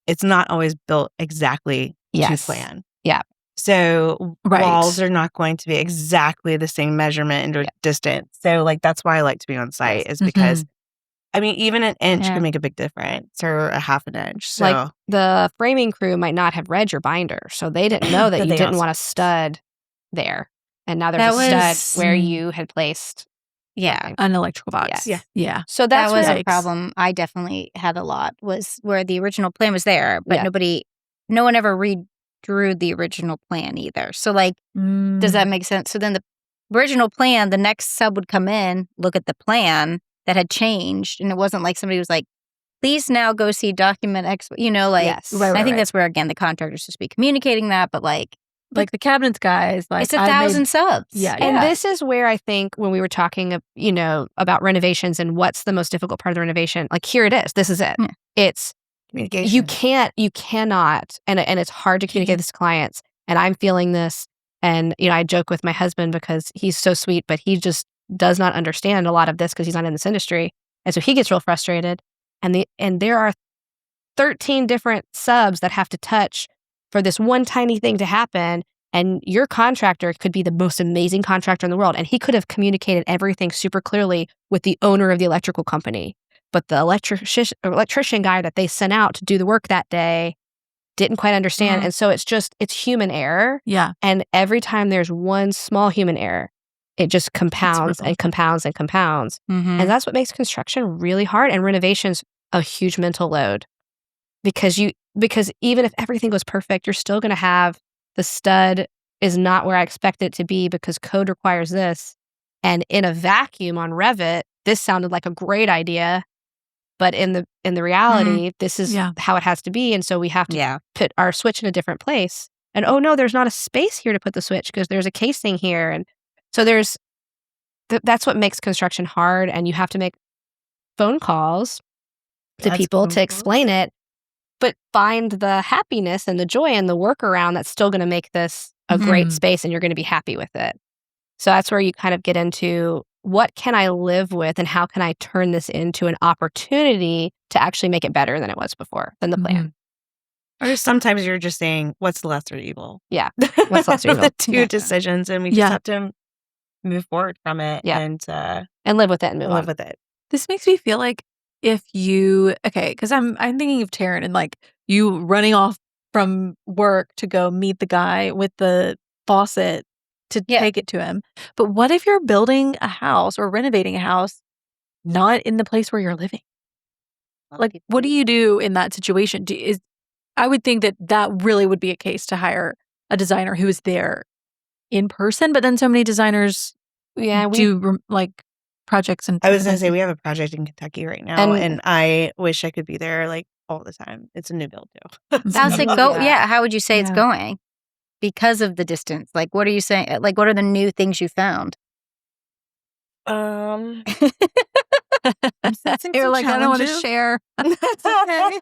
It's not always built exactly to plan. Yeah. So walls are not going to be exactly the same measurement and distance. So like that's why I like to be on site is because I mean, even an inch can make a big difference, or a half an inch. So like the framing crew might not have read your binder, so they didn't know that you didn't want a stud there, and now there's a stud where you had placed, an electrical box. Yes. Yeah. So that was where a problem I definitely had a lot, was where the original plan was there, but no one ever redrew the original plan either. So like, does that make sense? So then the original plan, the next sub would come in, look at the plan that had changed, and it wasn't like somebody was like, please now go see document X, I think that's where, again, the contractor's supposed to be communicating that, but like the cabinets guys, like it's 1,000 subs. And this is where I think when we were talking, about renovations and what's the most difficult part of the renovation, like here it is. This is it. Yeah. It's communication. You cannot, and it's hard to communicate this to clients. And I'm feeling this, and I joke with my husband because he's so sweet, but he just does not understand a lot of this because he's not in this industry, and so he gets real frustrated. And there are 13 different subs that have to touch for this one tiny thing to happen. And your contractor could be the most amazing contractor in the world, and he could have communicated everything super clearly with the owner of the electrical company. But the electrician guy that they sent out to do the work that day didn't quite understand. And so it's human error. Yeah. And every time there's one small human error, it just compounds and compounds and compounds. Mm-hmm. And that's what makes construction really hard, and renovation's a huge mental load. Because even if everything goes perfect, you're still going to have the stud is not where I expect it to be because code requires this. And in a vacuum on Revit, this sounded like a great idea, but in the reality, this is how it has to be. And so we have to put our switch in a different place. And oh no, there's not a space here to put the switch because there's a casing here. And so that's what makes construction hard. And you have to make phone calls to people to explain it, but find the happiness and the joy and the workaround that's still going to make this a great space, and you're going to be happy with it. So that's where you kind of get into what can I live with and how can I turn this into an opportunity to actually make it better than it was before, than the plan. Or sometimes you're just saying, what's the lesser evil? Yeah. What's the lesser evil? The two decisions, and we just have to move forward from it and live with it and live with it. This makes me feel like if you, because I'm thinking of Taryn and like you running off from work to go meet the guy with the faucet to take it to him. But what if you're building a house or renovating a house not in the place where you're living? Like, what do you do in that situation? I would think that really would be a case to hire a designer who is there in person, but then so many designers do projects. And I was going to say, we have a project in Kentucky right now, and I wish I could be there like all the time. It's a new build too. How's it go? Yeah. How would you say it's going? Because of the distance. Like, what are you saying? Like, what are the new things you found? I'm sensing You're some like, I don't want to challenges. share. That's okay.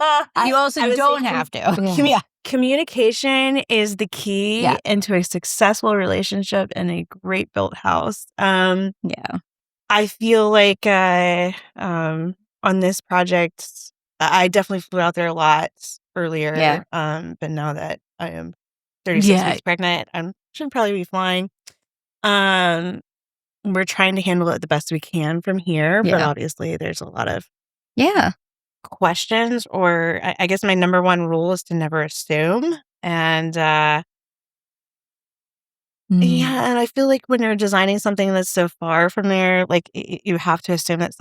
You also I would don't say have to. Yeah. Communication is the key Yeah. into a successful relationship and a great built house. Yeah. I feel like on this project, I definitely flew out there a lot earlier. Yeah. But now that I am 36 weeks pregnant, I should probably be fine. We're trying to handle it the best we can from here, but Yeah. obviously there's a lot of Yeah. questions, or I guess my number one rule is to never assume. And yeah, and I feel like when you're designing something that's so far from there, like you have to assume that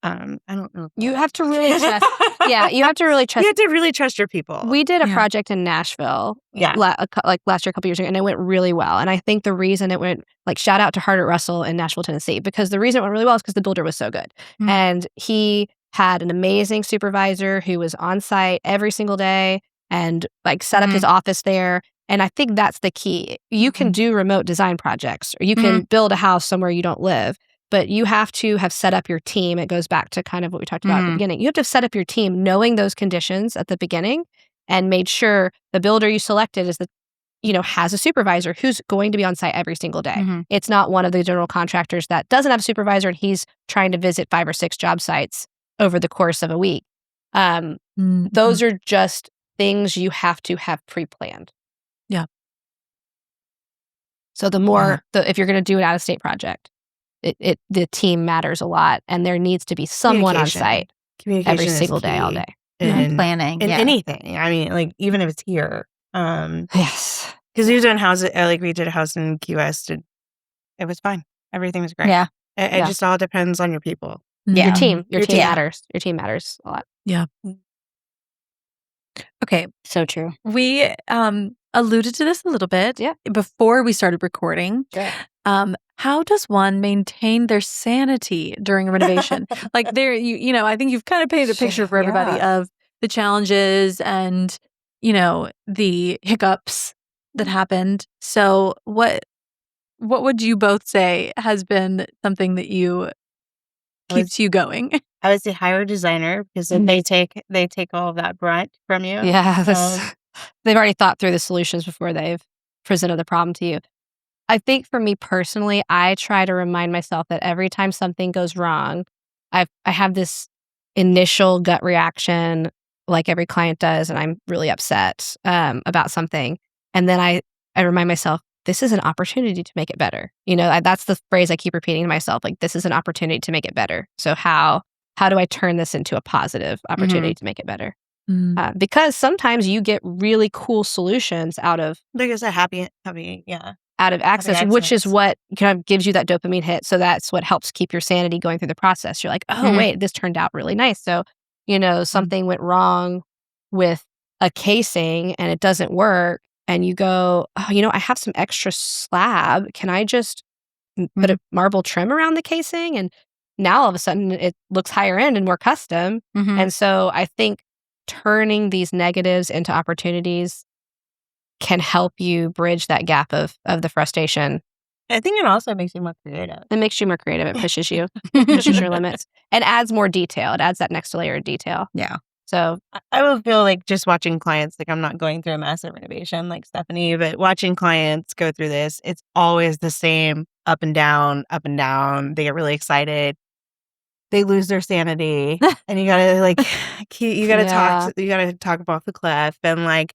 I don't know. You have to really trust. Yeah, you have to really trust. You have to really trust your people. We did a project in Nashville, like last year, a couple years ago, and it went really well. And I think the reason it went, like, shout out to Hardert Russell in Nashville, Tennessee, because the reason it went really well is because the builder was so good, and he had an amazing supervisor who was on site every single day and like set up his office there. And I think that's the key. You can do remote design projects, or you can build a house somewhere you don't live. But you have to have set up your team. It goes back to kind of what we talked about at the beginning. You have to set up your team knowing those conditions at the beginning and made sure the builder you selected is has a supervisor who's going to be on site every single day. It's not one of the general contractors that doesn't have a supervisor and he's trying to visit 5 or 6 job sites over the course of a week. Those are just things you have to have pre-planned. Yeah. So the more, if you're going to do an out-of-state project, the team matters a lot, and there needs to be someone on site every single day, all day. And planning. And anything. I mean, like, even if it's here. Yes. Because we've done houses, like we did a house in Key West, and it was fine. Everything was great. Yeah. It just all depends on your people. Yeah. Your team Your team. matters. Your team matters a lot. Yeah. Okay. So true. We alluded to this a little bit before we started recording. Sure. How does one maintain their sanity during a renovation? Like there, I think you've kind of painted a picture for everybody of the challenges and, the hiccups that happened. So what would you both say has been something that keeps you going? I would say hire a designer, because they take all of that brunt from you. Yeah. They've already thought through the solutions before they've presented the problem to you. I think for me personally, I try to remind myself that every time something goes wrong, I have this initial gut reaction, like every client does, and I'm really upset about something. And then I remind myself, this is an opportunity to make it better. That's the phrase I keep repeating to myself, like, this is an opportunity to make it better. So how do I turn this into a positive opportunity to make it better? Because sometimes you get really cool solutions out of happy, out of access, which is what kind of gives you that dopamine hit. So that's what helps keep your sanity going through the process. You're like, oh, wait, this turned out really nice. So, something went wrong with a casing and it doesn't work. And you go, oh, I have some extra slab. Can I just put a marble trim around the casing? And now all of a sudden it looks higher end and more custom. And so I think turning these negatives into opportunities can help you bridge that gap of the frustration. I think it also makes you more creative. It makes you more creative. It pushes you, pushes your limits, and adds more detail. It adds that next layer of detail. Yeah. So I will feel like just watching clients, like, I'm not going through a massive renovation like Stephanie, but watching clients go through this, it's always the same up and down, up and down. They get really excited. They lose their sanity, and you gotta talk them off the cliff. And like,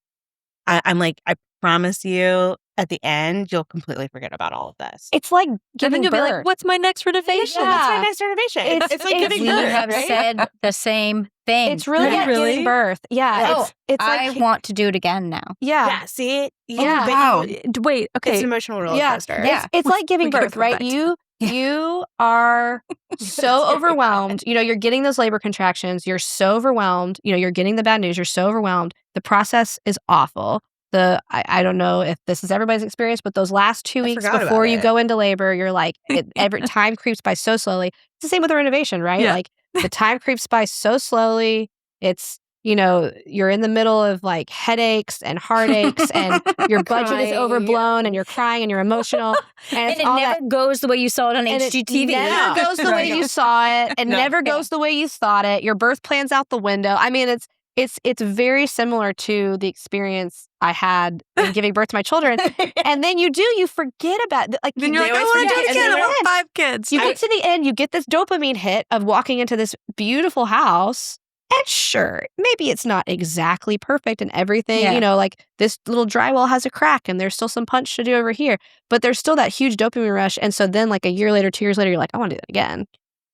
I'm like, I promise you, at the end, you'll completely forget about all of this. it's like giving You'll be birth. like, what's my next renovation? What's my next renovation? It's like giving We birth, have right? said the same thing. It's really Yeah. like Really? giving birth. Yeah. Oh, It's I like, want to do it again now. Yeah, see? Yeah. Wow. Wait, okay. It's an emotional roller Yeah. coaster. Yeah. It's like giving We gotta birth, go right? back to You are so overwhelmed. You're getting those labor contractions. You're so overwhelmed. You're getting the bad news. You're so overwhelmed. The process is awful. I don't know if this is everybody's experience, but those last 2 weeks forgot before about you it. go into labor, you're like, every time creeps by so slowly. It's the same with a renovation, right? Yeah. Like, the time creeps by so slowly. It's, you're in the middle of like headaches and heartaches and your budget is overblown and you're crying and you're emotional. And it never goes the way you saw it on HGTV. It never goes the way you saw it. It never goes the way you thought it. Your birth plan's out the window. I mean, it's very similar to the experience I had in giving birth to my children. And then you forget about it. Like, then you're like, I want to do it again. I want 5 kids. You get to the end, you get this dopamine hit of walking into this beautiful house. And sure, maybe it's not exactly perfect and everything, like this little drywall has a crack and there's still some punch to do over here, but there's still that huge dopamine rush. And so then like a year later, 2 years later, you're like, I want to do that again.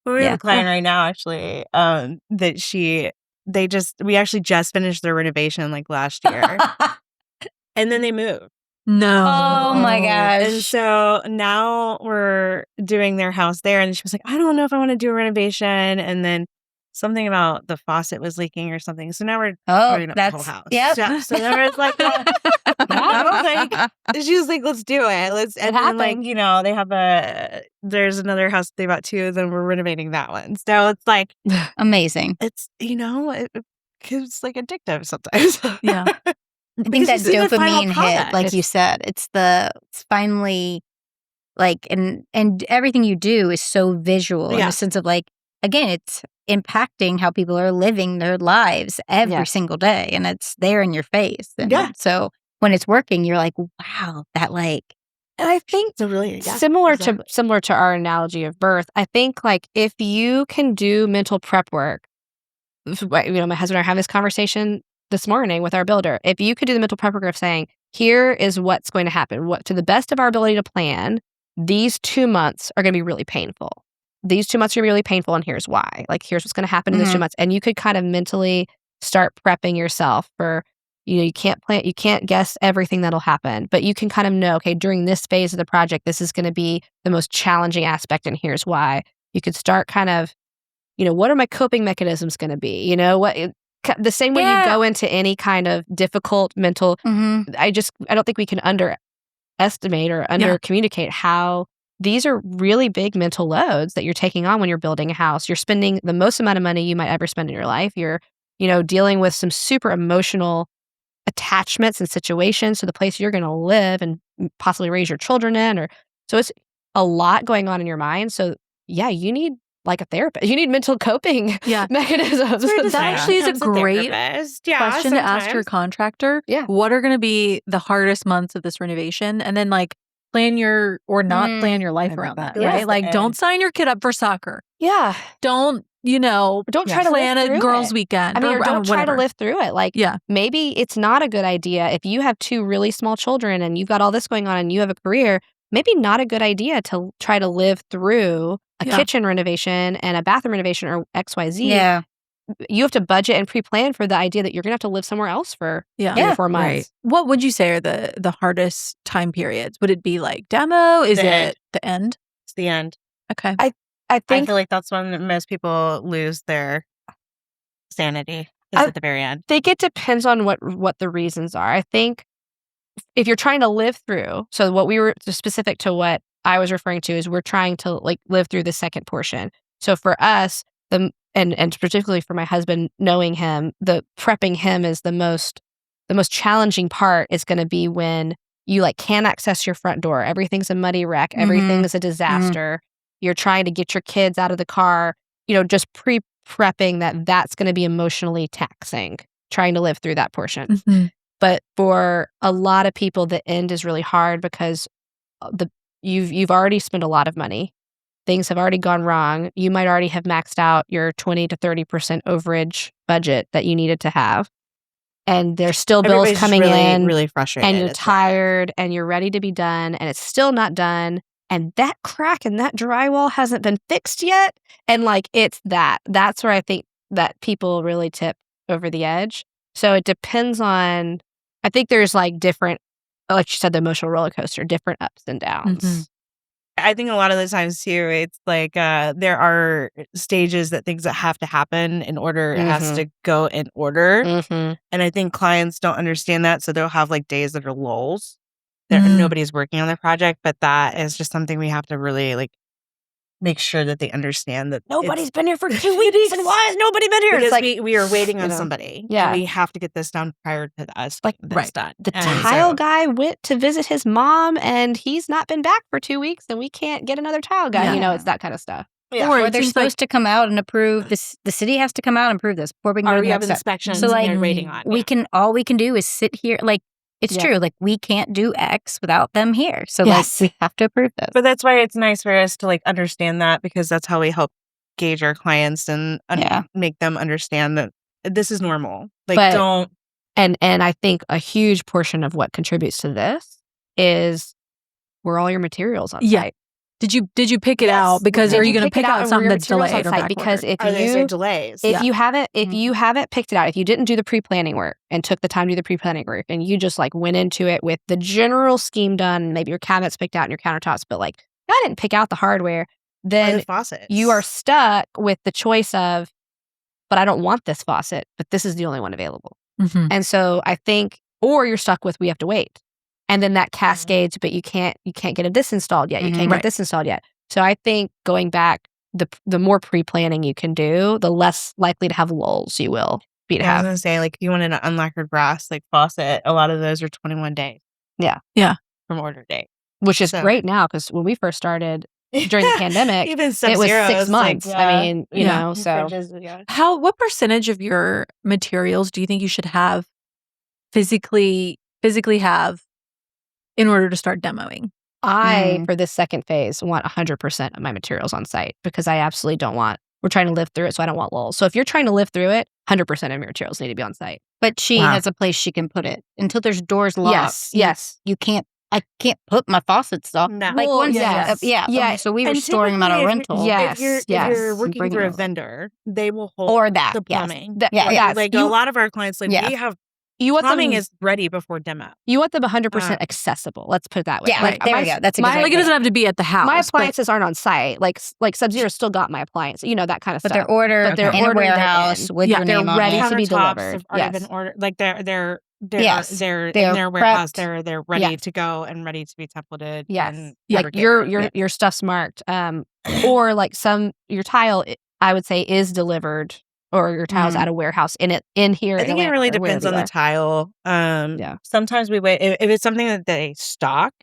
We have a client right now, actually, we actually just finished their renovation like last year. And then they moved. No. Oh my gosh. And so now we're doing their house there. And she was like, I don't know if I want to do a renovation. And then something about the faucet was leaking or something. So now we're putting up the whole house. Yep. So then it's like, I don't think. She was like, let's do it. And then like, they have there's another house they bought too. Then we're renovating that one. So it's like. Amazing. It's, it's like addictive sometimes. Yeah. I think that dopamine hit, like you said, it's finally like, and everything you do is so visual in the sense of like, again, it's impacting how people are living their lives every single day. And it's there in your face. And so when it's working, you're like, wow, that like. And I think similar to our analogy of birth, I think like if you can do mental prep work, my husband and I are having this conversation this morning with our builder. If you could do the mental prep work of saying, here is what's going to happen, what to the best of our ability to plan, these 2 months are going to be really painful. These 2 months are going to be really painful, and here's why. Like, here's what's going to happen in those 2 months. And you could kind of mentally start prepping yourself for, you can't plan, you can't guess everything that'll happen, but you can kind of know, okay, during this phase of the project, this is going to be the most challenging aspect, and here's why. You could start kind of, what are my coping mechanisms going to be? The same way you go into any kind of difficult mental, I don't think we can underestimate or under-communicate how these are really big mental loads that you're taking on when you're building a house. You're spending the most amount of money you might ever spend in your life. You're, dealing with some super emotional attachments and situations to the place you're going to live and possibly raise your children in. So it's a lot going on in your mind. So you need like a therapist. You need mental coping mechanisms. That actually is a great question to ask your contractor. Yeah. What are going to be the hardest months of this renovation? And then like plan your plan your life around that, right? Like don't sign your kid up for soccer. Yeah. Don't try to plan a girls' weekend. I mean, don't try to live through it. Like, maybe it's not a good idea if you have 2 really small children and you've got all this going on and you have a career, maybe not a good idea to try to live through a kitchen renovation and a bathroom renovation or XYZ. Yeah. You have to budget and pre-plan for the idea that you're going to have to live somewhere else for 3 or 4 months. Right. What would you say are the hardest time periods? Would it be like demo? Is it the end? It's the end. Okay. I feel like that's when most people lose their sanity, is at the very end. I think it depends on what the reasons are. I think if you're trying to live through, so what we were specific to what I was referring to is we're trying to like live through the second portion. So for us, and particularly for my husband, knowing him, the prepping him is the most challenging part is going to be when you like can't access your front door. Everything's a muddy wreck. Everything is a disaster. You're trying to get your kids out of the car, just pre-prepping that's going to be emotionally taxing, trying to live through that portion. But for a lot of people, the end is really hard because you've already spent a lot of money. Things have already gone wrong. You might already have maxed out your 20 to 30% overage budget that you needed to have. And there's still bills coming in. Really frustrated. And you're tired and you're ready to be done and it's still not done. And that crack in that drywall hasn't been fixed yet. And like, that's where I think that people really tip over the edge. So it depends on, I think there's like different, like you said, the emotional roller coaster, different ups and downs. I think a lot of the times too, it's like there are stages that things that have to happen in order. It has to go in order. And I think clients don't understand that. So they'll have like days that are lulls. Nobody's working on the project, but that is just something we have to really like make sure that they understand that Nobody's been here for 2 weeks, and why has nobody been here? Because It's we are waiting on somebody. Yeah. And we have to get this done prior to us like getting this done. The And tile guy went to visit his mom, and he's not been back for 2 weeks, and we can't get another tile guy. Yeah. It's that kind of stuff. Yeah. Or they're supposed to come out and approve this. The city has to come out and approve this before we can go to we the have next step. inspections So, like, they're waiting on. all we can do is sit here. Like, it's true. Like, we can't do X without them here. So, like, we have to approve this. But that's why it's nice for us to like understand that, because that's how we help gauge our clients and make them understand that this is normal. Like, don't. And I think a huge portion of what contributes to this is were all your materials on site. Did you pick it out? Because are you going to pick out something that's delayed or because if delays, if you haven't picked it out, if you didn't do the pre-planning work and took the time to do the pre-planning work, and you just like went into it with the general scheme done, maybe your cabinets picked out and your countertops, but like I didn't pick out the hardware, then you are stuck with the choice of, but I don't want this faucet, but this is the only one available. Mm-hmm. And so I think, or you're stuck with we have to wait. And then that cascades, but you can't get this installed yet. You can't get this installed yet. So I think going back, the more pre-planning you can do, the less likely to have lulls you will be to have. I was going to say, like, if you wanted an unlacquered brass, like faucet, a lot of those are 21 days. Yeah. From order date. Which is great now, because when we first started during the pandemic, Even it was 6 months. Like, I mean, you know, so. What percentage of your materials do you think you should have physically have in order to start demoing? I, for this second phase, want 100% of my materials on site, because I absolutely don't want, we're trying to live through it, so I don't want lulls. So if you're trying to live through it, 100% of your materials need to be on site. But she has a place she can put it until there's doors locked. Yes. I can't put my faucets off. No. Like once, So we were storing them at a rental. If you're working through a vendor, they will hold or that the plumbing. Yes. A lot of our clients, like we have. Plumbing is ready before demo. You want them 100% accessible. Let's put it that way. Yeah, there we go. That's a good Like, it doesn't have to be at the house. My appliances aren't on site. Like Sub-Zero still got my appliance. You know, that kind of but stuff. They're ordered in a warehouse with your name on it. They're ready to be delivered. Have already been ordered. Like they're in their warehouse. They're ready to go and ready to be templated. Yes. And like your stuff's marked. Or like your tile, I would say, is delivered. Or your tile's at a warehouse in here. I think it really depends on the tile. Sometimes we wait. If it's something that they stock,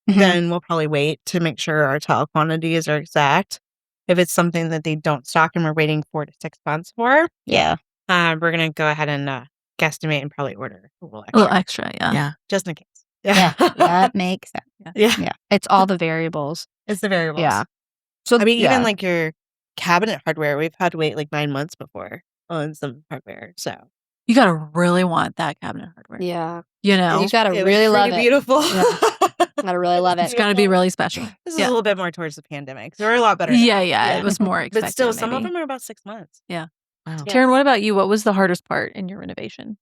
then we'll probably wait to make sure our tile quantities are exact. If it's something that they don't stock and we're waiting 4 to 6 months for, we're gonna go ahead and guesstimate and probably order a little extra. Yeah, just in case. Yeah, that makes sense. Yeah. It's all the variables. It's the variables. Yeah. So I mean, even like your cabinet hardware, we've had to wait like 9 months before on some hardware. So you gotta really want that cabinet hardware. Yeah. You know, you gotta really love it. Beautiful. Gotta really love it. It's gotta be really special. This is a little bit more towards the pandemic. They were a lot better. Yeah. It was more expected. But still, some of them are about 6 months. Yeah. Wow. Taryn, what about you? What was the hardest part in your renovation?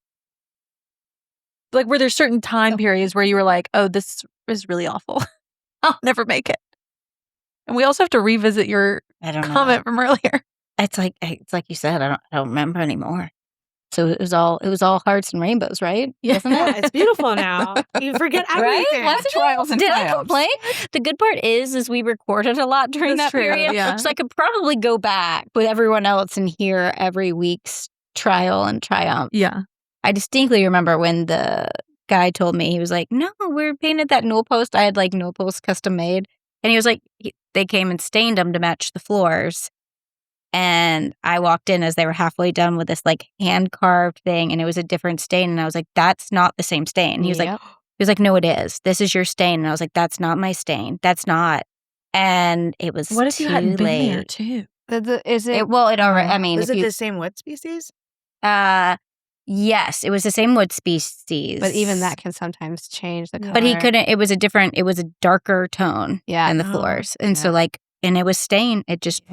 Like, were there certain time periods where you were like, oh, this is really awful. I'll never make it. And we also have to revisit your comment from earlier. It's like you said, I don't remember anymore. So it was all hearts and rainbows, right? Yeah, it's beautiful now. You forget everything. Right? trials and Did triumphs. I complain? The good part is we recorded a lot during that period. Yeah. So I could probably go back with everyone else and hear every week's trial and triumph. Yeah. I distinctly remember when the guy told me, he was like, no, we're painted that newel post. I had like newel posts custom made. And he was like, they came and stained them to match the floors. And I walked in as they were halfway done with this like hand carved thing, and it was a different stain. And I was like, that's not the same stain. He was like, no, it is. This is your stain. And I was like, that's not my stain. That's not. And it was what if you hadn't been there too? Is it? Well, it already. I mean, is it the same wood species? Yes, it was the same wood species. But even that can sometimes change the color. But he couldn't. It was a darker tone. in the floors, and so like, and it was stained. It just.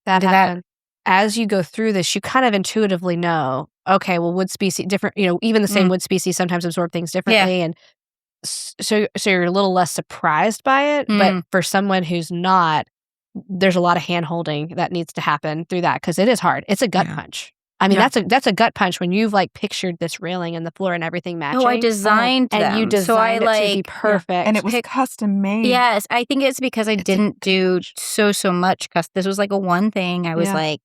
That happened. As you go through this, you kind of intuitively know, okay, well, wood species, different, even the same wood species sometimes absorb things differently. And so you're a little less surprised by it. But for someone who's not, there's a lot of hand holding that needs to happen through that, because it is hard. It's a gut punch. I mean, that's a gut punch when you've like pictured this railing and the floor and everything matching. Oh, I designed them. And you designed it to be perfect. And it was custom made. Yes, I think it's because I didn't do so much. This was like a one thing I was like,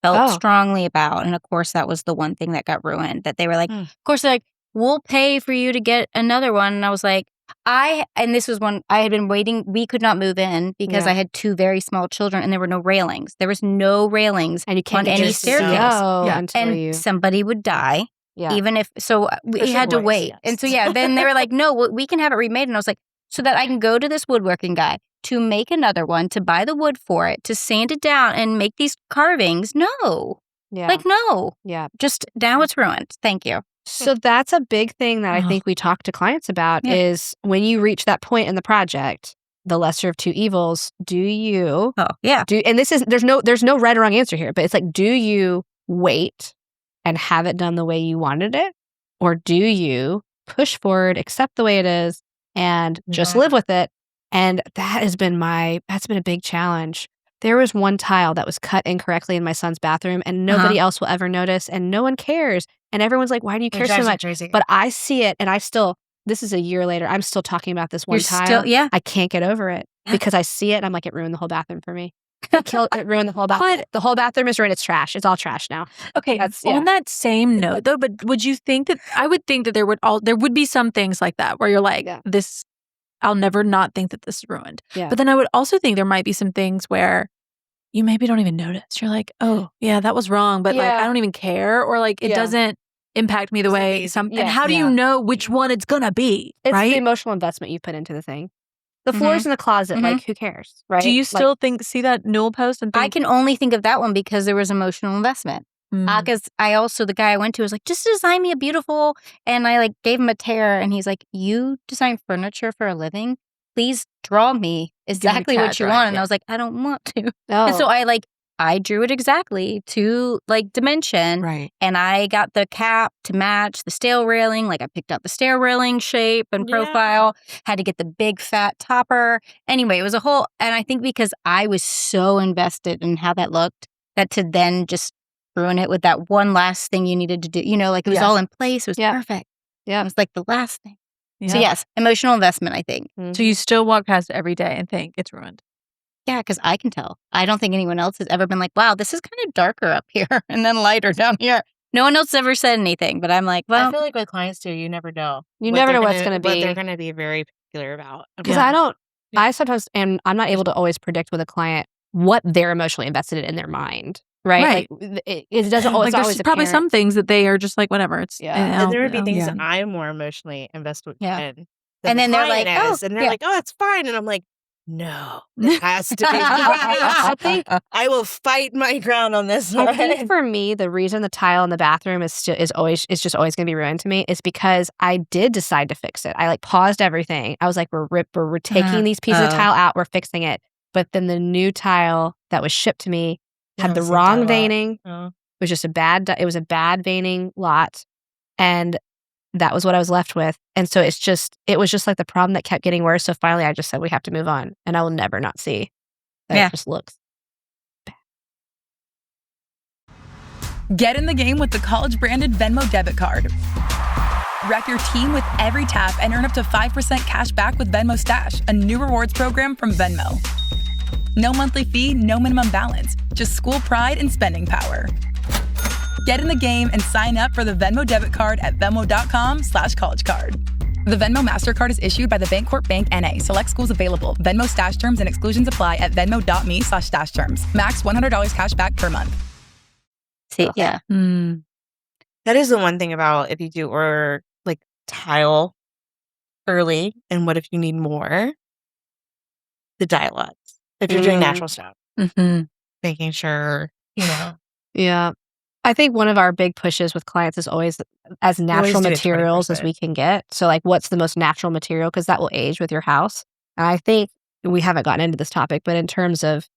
felt strongly about. And of course, that was the one thing that got ruined. That they were like, of course, they're like, we'll pay for you to get another one. And I was like, and this was one I had been waiting. We could not move in because I had 2 very small children and there were no railings. There was no railings and you can't on any staircase. Until somebody would die. Yeah. Even if, so we had to wait. Yes. And so, then they were like, no, we can have it remade. And I was like, so that I can go to this woodworking guy to make another one, to buy the wood for it, to sand it down and make these carvings. No. Yeah. Like, no. Yeah. Just now it's ruined. Thank you. So that's a big thing that I think we talk to clients about is when you reach that point in the project, the lesser of two evils, do you and this is there's no right or wrong answer here, but it's like, do you wait and have it done the way you wanted it? Or do you push forward, accept the way it is, and just live with it? And that's been a big challenge. There was one tile that was cut incorrectly in my son's bathroom and nobody else will ever notice and no one cares. And everyone's like, why do you care so much? Crazy. But I see it and this is a year later, I'm still talking about this one tile. I can't get over it because I see it and I'm like, it ruined the whole bathroom for me. It ruined the whole bathroom. The whole bathroom is ruined. It's trash. It's all trash now. Okay. On that same note though, but would you think that, I would think that there would be some things like that where you're like, I'll never not think that this is ruined. Yeah. But then I would also think there might be some things where you maybe don't even notice. You're like, oh, yeah, that was wrong. But like, I don't even care. Or like, it doesn't impact me the way some. And how do you know which one it's going to be? It's right? the emotional investment you put into the thing. The floors in the closet, like, who cares? Right? Do you still see that newel post? And think, I can only think of that one because there was emotional investment. Because the guy I went to was like, just design me a beautiful, and I like gave him a tear and he's like, you design furniture for a living? Please draw me exactly what you want. And I was like, I don't want to. Oh. And so I drew it exactly to like dimension. Right. And I got the cap to match the stair railing. Like I picked out the stair railing shape and profile, had to get the big fat topper. Anyway, it was a whole, and I think because I was so invested in how that looked, that to then just ruin it with that one last thing you needed to do, like it was all in place. It was perfect. Yeah. It was like the last thing. Yeah. So yes, emotional investment, I think. So you still walk past it every day and think it's ruined. Yeah, because I can tell. I don't think anyone else has ever been like, wow, this is kind of darker up here and then lighter down here. No one else ever said anything, but I'm like, well. I feel like with clients too, you never know. You never know what's going to be. What they're going to be very particular about. Because I sometimes, and I'm not able to always predict with a client what they're emotionally invested in their mind. Right. Like, it doesn't always there's always probably some things that they are just like, whatever. It's and there would be things that I'm more emotionally invested in. And then they're like, oh, it's fine. And I'm like, no, it has to be. I think I will fight my ground on this. I think for me, the reason the tile in the bathroom is just always going to be ruined to me is because I did decide to fix it. I like paused everything. I was like, we're taking these pieces of tile out. We're fixing it. But then the new tile that was shipped to me had the wrong veining. It was just it was a bad veining lot. And that was what I was left with. And so it was just like the problem that kept getting worse. So finally I just said, we have to move on. And I will never not see that it just looks bad. Get in the game with the college branded Venmo debit card. Wreck your team with every tap and earn up to 5% cash back with Venmo Stash, a new rewards program from Venmo. No monthly fee, no minimum balance, just school pride and spending power. Get in the game and sign up for the Venmo debit card at venmo.com/collegecard. The Venmo MasterCard is issued by the Bancorp Bank N.A. Select schools available. Venmo stash terms and exclusions apply at venmo.me/stash terms. Max $100 cash back per month. See, yeah. That is the one thing about if you do order like tile early, and what if you need more? The dialogues. If you're doing natural stuff, making sure, Yeah. I think one of our big pushes with clients is always as natural materials as we can get. So like, what's the most natural material? Because that will age with your house. And I think we haven't gotten into this topic, but in terms of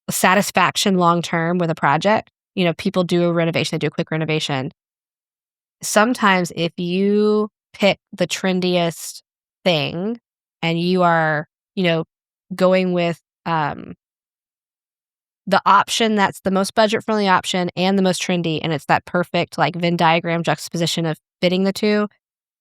satisfaction long-term with a project, people do a renovation, they do a quick renovation. Sometimes if you pick the trendiest thing and you are, going with the option that's the most budget-friendly option and the most trendy, and it's that perfect like Venn diagram juxtaposition of fitting the two,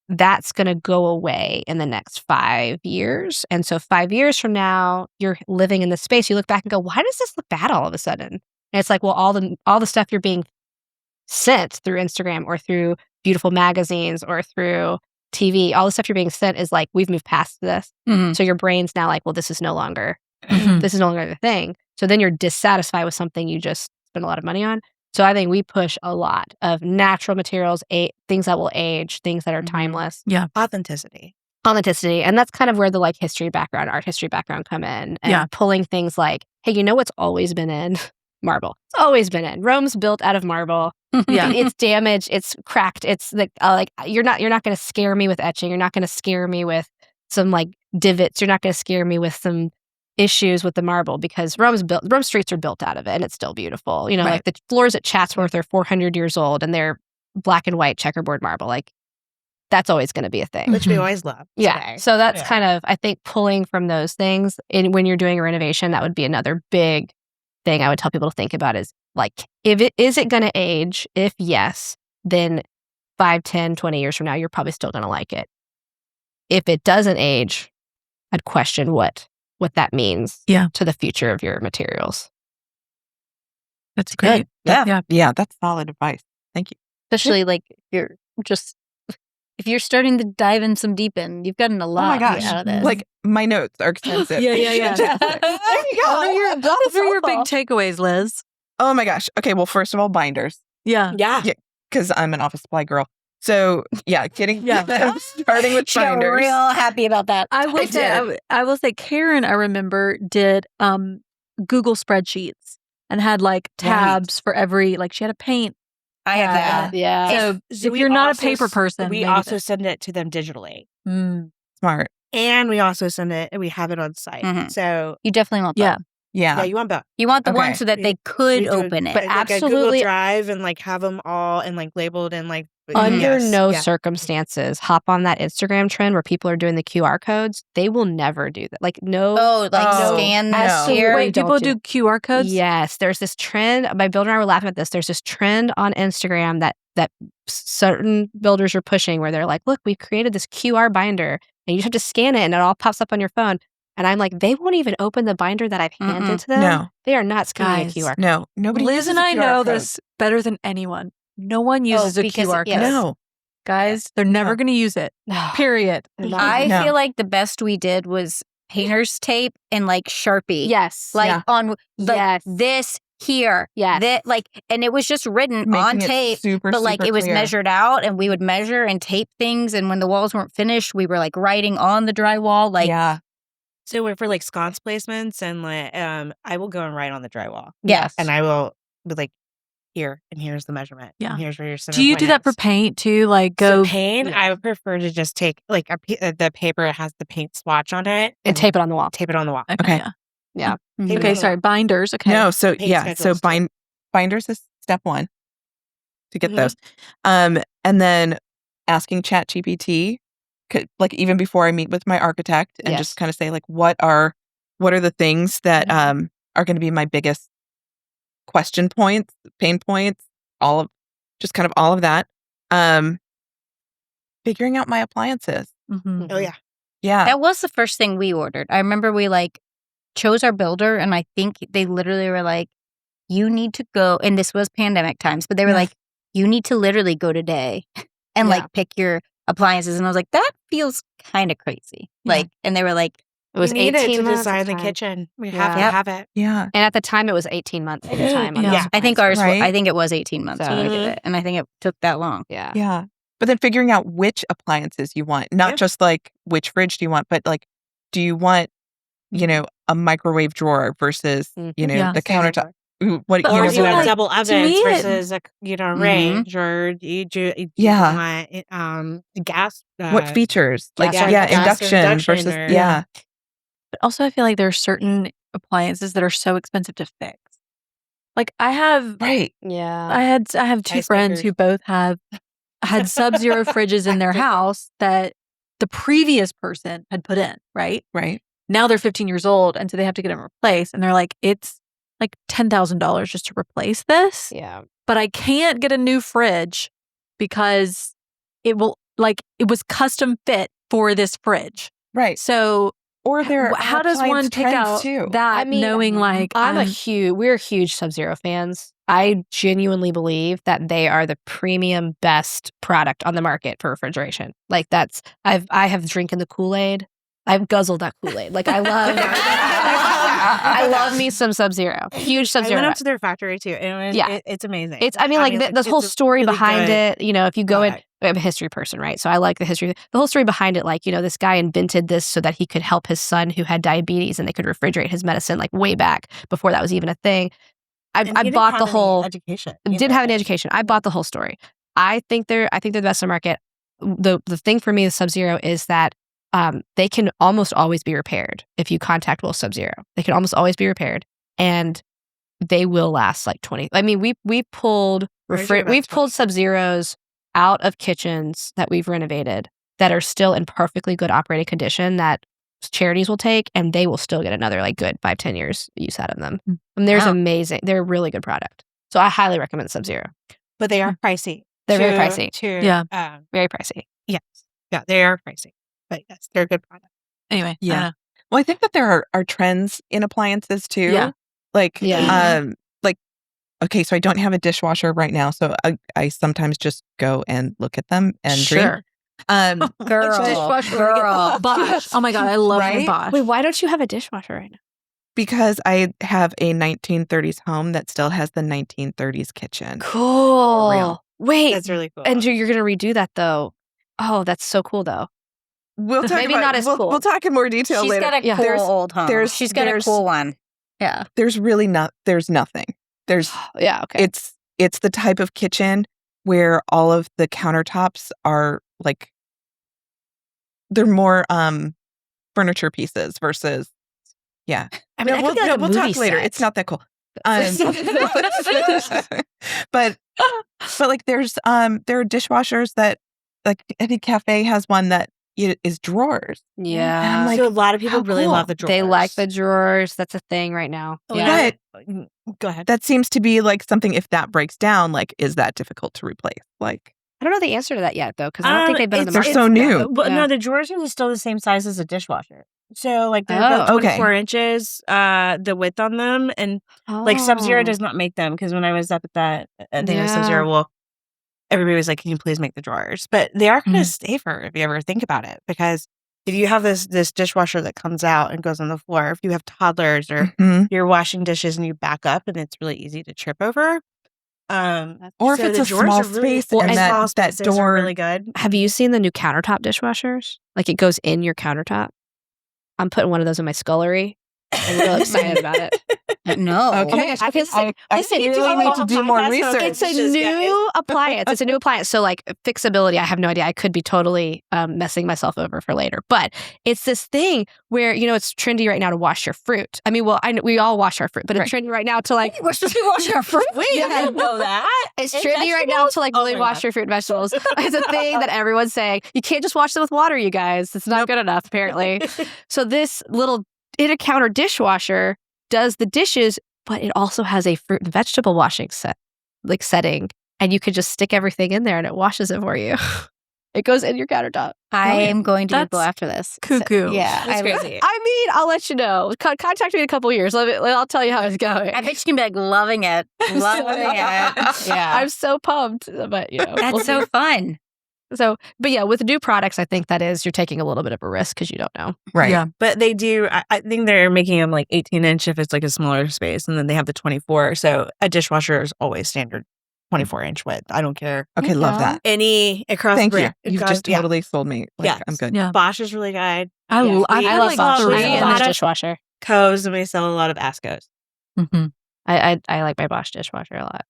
that's going to go away in the next 5 years. And so 5 years from now, you're living in this space. You look back and go, why does this look bad all of a sudden? And it's like, well, all the stuff you're being sent through Instagram or through beautiful magazines or through TV, all the stuff you're being sent is like, we've moved past this. So your brain's now like, well, this is no longer the thing. So then you're dissatisfied with something you just spent a lot of money on. So I think we push a lot of natural materials, things that will age, things that are timeless. Yeah. Authenticity. And that's kind of where the like art history background come in. And pulling things like, hey, you know what's always been in? Marble. It's always been in. Rome's built out of marble. It's damaged. It's cracked. It's like you're not going to scare me with etching. You're not going to scare me with some like divots. You're not going to scare me with some issues with the marble because Rome streets are built out of it and it's still beautiful. You know, like the floors at Chatsworth are 400 years old and they're black and white checkerboard marble. Like that's always going to be a thing. Which we always love. Yeah. Today. So that's kind of, I think, pulling from those things. And when you're doing a renovation, that would be another big thing I would tell people to think about is like, is it going to age? If yes, then 5, 10, 20 years from now, you're probably still going to like it. If it doesn't age, I'd question what that means to the future of your materials. That's great. Yeah, that's solid advice. Thank you. Especially like if you're starting to dive in some deep end, you've gotten a lot out of this. Like my notes are extensive. Yeah. There you go. What are your big takeaways, Liz? Oh my gosh. Okay, well, first of all, binders. Yeah. Because I'm an office supply girl. So starting with She binders. got real happy about that. I will say Karen, I remember, did Google spreadsheets and had like tabs for every, like she had a paint. I have that. Yeah. So if you're not a paper person, we also send it to them digitally. Smart. And we also send it, and we have it on site. So you definitely want that. Yeah, you want both. You want the one so that they could open it. But But like absolutely- a Google Drive and like have them all and like labeled and like Under no circumstances, hop on that Instagram trend where people are doing the QR codes. They will never do that. Like scan this here. Wait, people do QR codes? Yes, there's this trend. My builder and I were laughing at this. There's this trend on Instagram that certain builders are pushing where they're like, look, we've created this QR binder and you just have to scan it and it all pops up on your phone. And I'm like, they won't even open the binder that I've handed to them. No. They are not scanning a QR code. No, nobody. Liz and I know this better than anyone. No one uses a QR code. No. Guys, they're never going to use it. Period. I feel like the best we did was painter's tape and like Sharpie. Yes. Like on this here. Yes. That, like, and it was just written Making on it tape. super, but like super it was clear. measured out and we would measure and tape things. And when the walls weren't finished, we were like writing on the drywall. Like, So for like sconce placements and like I will go and write on the drywall. Yes. And I will be like, here, and here's the measurement. Yeah. And here's where your center Do you point do that for is. paint too? Like So go paint, I would prefer to just take like the paper that has the paint swatch on it And tape it on the wall. tape it on the wall. Okay. Yeah. Tape it Okay, on the sorry, wall. binders. Okay. No, so Paint so schedules. binders is step one to get those. And then asking ChatGPT, like even before I meet with my architect and Yes. just kind of say like, what are the things that are going to be my biggest question points, pain points, all of that. Figuring out my appliances. Mhm. Oh yeah. Yeah. that was the first thing we ordered. I remember we like chose our builder and I think they literally were like, you need to go, and this was pandemic times, but they were like, you need to literally go today and like pick your appliances. And I was like, that feels kind of crazy. Like, and they were like, It was We need 18 it to months design of the time. kitchen. We Yeah. have to have it. Yeah. And at the time, it was 18 months at the time. on Yeah. those I think appliances. ours, Right. I think it was 18 months when we did Mhm. it. And I think it took that long. Yeah. Yeah. But then figuring out which appliances you want, not just like which fridge do you want, but like, do you want, a microwave drawer versus, Yeah. the countertop? What But Or also, you have like, double to ovens me, versus a range, or you want gas. what features? Like, gas- yeah, gas induction versus, or- yeah. But also, I feel like there are certain appliances that are so expensive to fix. Like I have, Right. Yeah. I have two Ice friends makers. who both had Sub-Zero fridges in their house that the previous person had put in. Right Right. now, they're 15 years old, and so they have to get them replaced. And they're like, it's like $10,000 just to replace this. Yeah. But I can't get a new fridge because it was custom fit for this fridge. Right. So or how does one pick out that, I mean, knowing like we're huge Sub-Zero fans. I genuinely believe that they are the premium best product on the market for refrigeration. Like I have drinking the Kool-Aid. I've guzzled that Kool-Aid. Like I love I love me some Sub-Zero. Huge Sub-Zero. I went up to their factory too. And it's amazing. The whole story really behind good it, if you go in, I'm a history person, right? So I like the history. The whole story behind it, like, this guy invented this so that he could help his son who had diabetes and they could refrigerate his medicine like way back before that was even a thing. I bought the whole education. Didn't have an education. I bought the whole story. I think they're the best in the market. The thing for me with Sub-Zero is that they can almost always be repaired if you contact Will Sub-Zero. They can almost always be repaired, and they will last like 20. I mean, we pulled Sub-Zeros out of kitchens that we've renovated that are still in perfectly good operating condition that charities will take, and they will still get another like good 5-10 years use out of them. And they're amazing. They're a really good product. So I highly recommend Sub-Zero. But they are pricey. They're very pricey. Very pricey. Yes. Yeah, they are pricey. But yes, they're a good product. Anyway. Yeah. Well, I think that there are trends in appliances too. Yeah. Okay, so I don't have a dishwasher right now, so I sometimes just go and look at them and dream. Girl. Bosch. Oh my God, I love Bosch. Wait, why don't you have a dishwasher right now? Because I have a 1930s home that still has the 1930s kitchen. Cool. Wait. That's really cool. And you're going to redo that though. Oh, that's so cool though. We'll talk Maybe not as cool. We'll talk in more detail She's later. got a cool old home. She's got a cool one. Yeah. There's nothing. There's okay. It's the type of kitchen where all of the countertops are like they're more furniture pieces versus I mean, we'll talk later. Set. It's not that cool. But like there are dishwashers that like I think Cafe has one that is drawers. Yeah. And I'm like, so a lot of people really love the drawers. They like the drawers. That's a thing right now. Yeah. But go ahead. That seems to be like something, if that breaks down, like, is that difficult to replace? Like, I don't know the answer to that yet, though, because I don't think they've been on the market. They're so new. But no, the drawers are still the same size as a dishwasher. So like they're about 24 inches, the width on them. And like Sub-Zero does not make them, because when I was up at that thing with Sub-Zero, everybody was like, can you please make the drawers? But they are kind of safer if you ever think about it, because if you have this dishwasher that comes out and goes on the floor, if you have toddlers or you're washing dishes and you back up and it's really easy to trip over. Or if it's a small space and that door really good. Have you seen the new countertop dishwashers? Like it goes in your countertop. I'm putting one of those in my scullery. I'm really excited about it. No. Okay. Oh my gosh. I really need to do more research. It's a new appliance. It's a new appliance. So like fixability, I have no idea. I could be totally messing myself over for later. But it's this thing where, it's trendy right now to wash your fruit. I mean, we all wash our fruit, but it's trendy right now to like... We're supposed to be washing our fruit? Wait, I didn't know that. It's trendy right now to like really wash your fruit and vegetables. It's a thing that everyone's saying. You can't just wash them with water, you guys. It's not good enough, apparently. So this little in-a-counter dishwasher does the dishes, but it also has a fruit and vegetable washing setting, and you could just stick everything in there and it washes it for you. It goes in your countertop. I am going to go after this. Cuckoo. So, yeah, that's crazy. I mean, I'll let you know. Contact me in a couple years. I'll tell you how it's going. I bet you can be like loving it. Yeah, I'm so pumped. But that's so fun. So, but yeah, with new products, I think you're taking a little bit of a risk because you don't know. Right. Yeah. But they do, I think they're making them like 18-inch if it's like a smaller space. And then they have the 24. So a dishwasher is always standard 24-inch width. I don't care. Okay, love that. Any across Thank the you. You've just totally sold me. Like, I'm good. Yeah. Bosch is really good. I love Bosch. I love dishwasher. Co's, and we sell a lot of Ascos. Mm-hmm. I like my Bosch dishwasher a lot.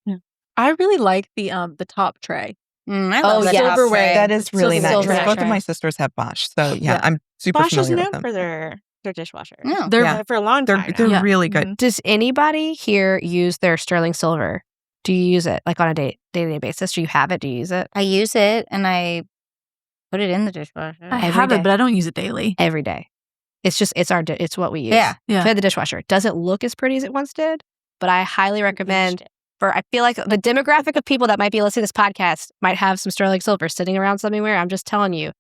Yeah. I really like the top tray. I love the silverware. That is really nice. Silverware. Both of my sisters have Bosch, so I'm super Bosch is familiar known with them. for their dishwasher. Yeah. They're for a long time. They're really good. Does anybody here use their sterling silver? Do you use it like on a day-to-day basis? Do you have it? Do you use it? I use it and I put it in the dishwasher. I have it, but I don't use it daily. Every day. It's what we use. Yeah. Yeah. For the dishwasher. It doesn't look as pretty as it once did, but I highly recommend I feel like the demographic of people that might be listening to this podcast might have some sterling silver sitting around somewhere. I'm just telling you,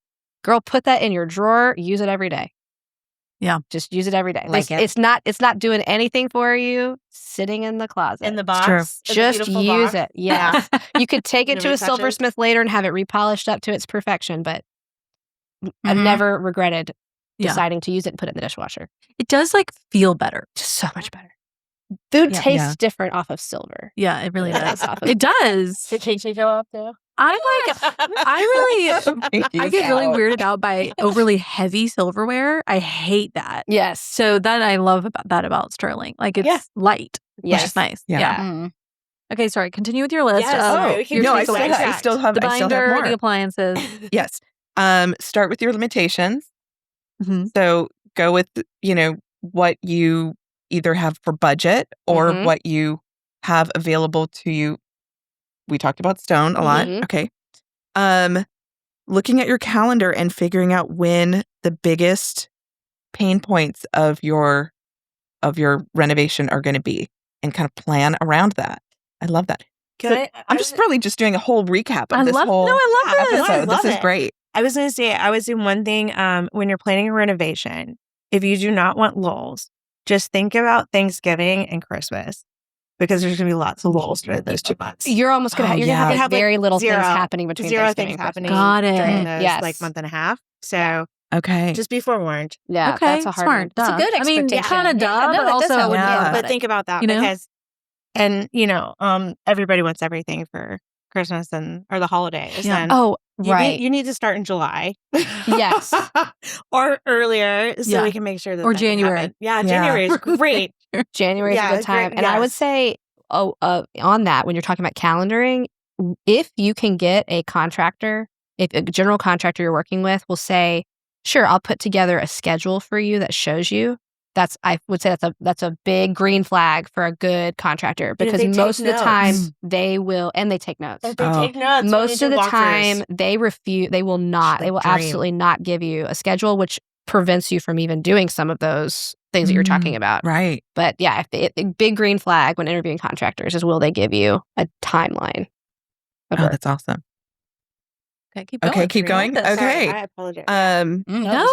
girl, put that in your drawer, use it every day. Yeah. Just use it every day. Like it. It's not doing anything for you sitting in the closet. In the box. Just use it. Yes. You could take it to a Nobody touches. silversmith later and have it repolished up to its perfection, but I've never regretted deciding to use it and put it in the dishwasher. It does like feel better. Just so much better. Food tastes Yeah. different off of silver. Yeah, it really does. Off of- It does. Did Casey go up too? I get really weirded out by overly heavy silverware. I hate that. Yes. So that I love about sterling. Like it's light, which Yes. is nice. Yeah. Yeah. Okay, sorry. Continue with your list. Yes, of sorry, we keep No, I taking still, away. I still have. the I still have binder, more. the appliances. Yes. Start with your limitations. Mhm. So go with what you either have for budget or Mhm. what you have available to you. We talked about stone a lot. Mhm. Okay. Looking at your calendar and figuring out when the biggest pain points of your renovation are going to be and kind of plan around that. I love that. I'm just really just doing a whole recap of this whole I love this. episode. I love This is it. great. I was going to say, I was in one thing when you're planning a renovation, if you do not want lulls, just think about Thanksgiving and Christmas because there's going to be lots of lulls during those 2 months. You're almost going to Oh, have, yeah. have very little zero- things happening between Zero Thanksgiving things and happening Christmas. Got it. during those Yes. month and a half. So Okay. just be forewarned. Yeah, Okay, that's a hard smart. one. Duh. It's a good I mean, expectation. kind of duh, Yeah, no, but that does also sound wouldn't good. think But about think about that You know? because, everybody wants everything for Christmas or the holidays. Yeah. And Oh, you right. you need to start in July. Yes. Or earlier so Yeah. we can make sure that Or that can January. happen. Yeah, Yeah. January is great. January is Yeah, a good it's great. time. And I would Yes. say, on that, when you're talking about calendaring, if you can get a contractor, if a general contractor you're working with will say, sure, I'll put together a schedule for you that shows you. I would say that's a big green flag for a good contractor if because they take most of the notes. time they will, and they take notes. If they Oh. take notes, Most of the time walkthroughs. they refuse. They will not. They will Dream. absolutely not give you a schedule, which prevents you from even doing some of those things that you're talking about. Right. But yeah, the big green flag when interviewing contractors is will they give you a timeline of Oh, work. that's awesome. Okay, keep going. Okay, keep going. Sorry, Okay. I apologize. No,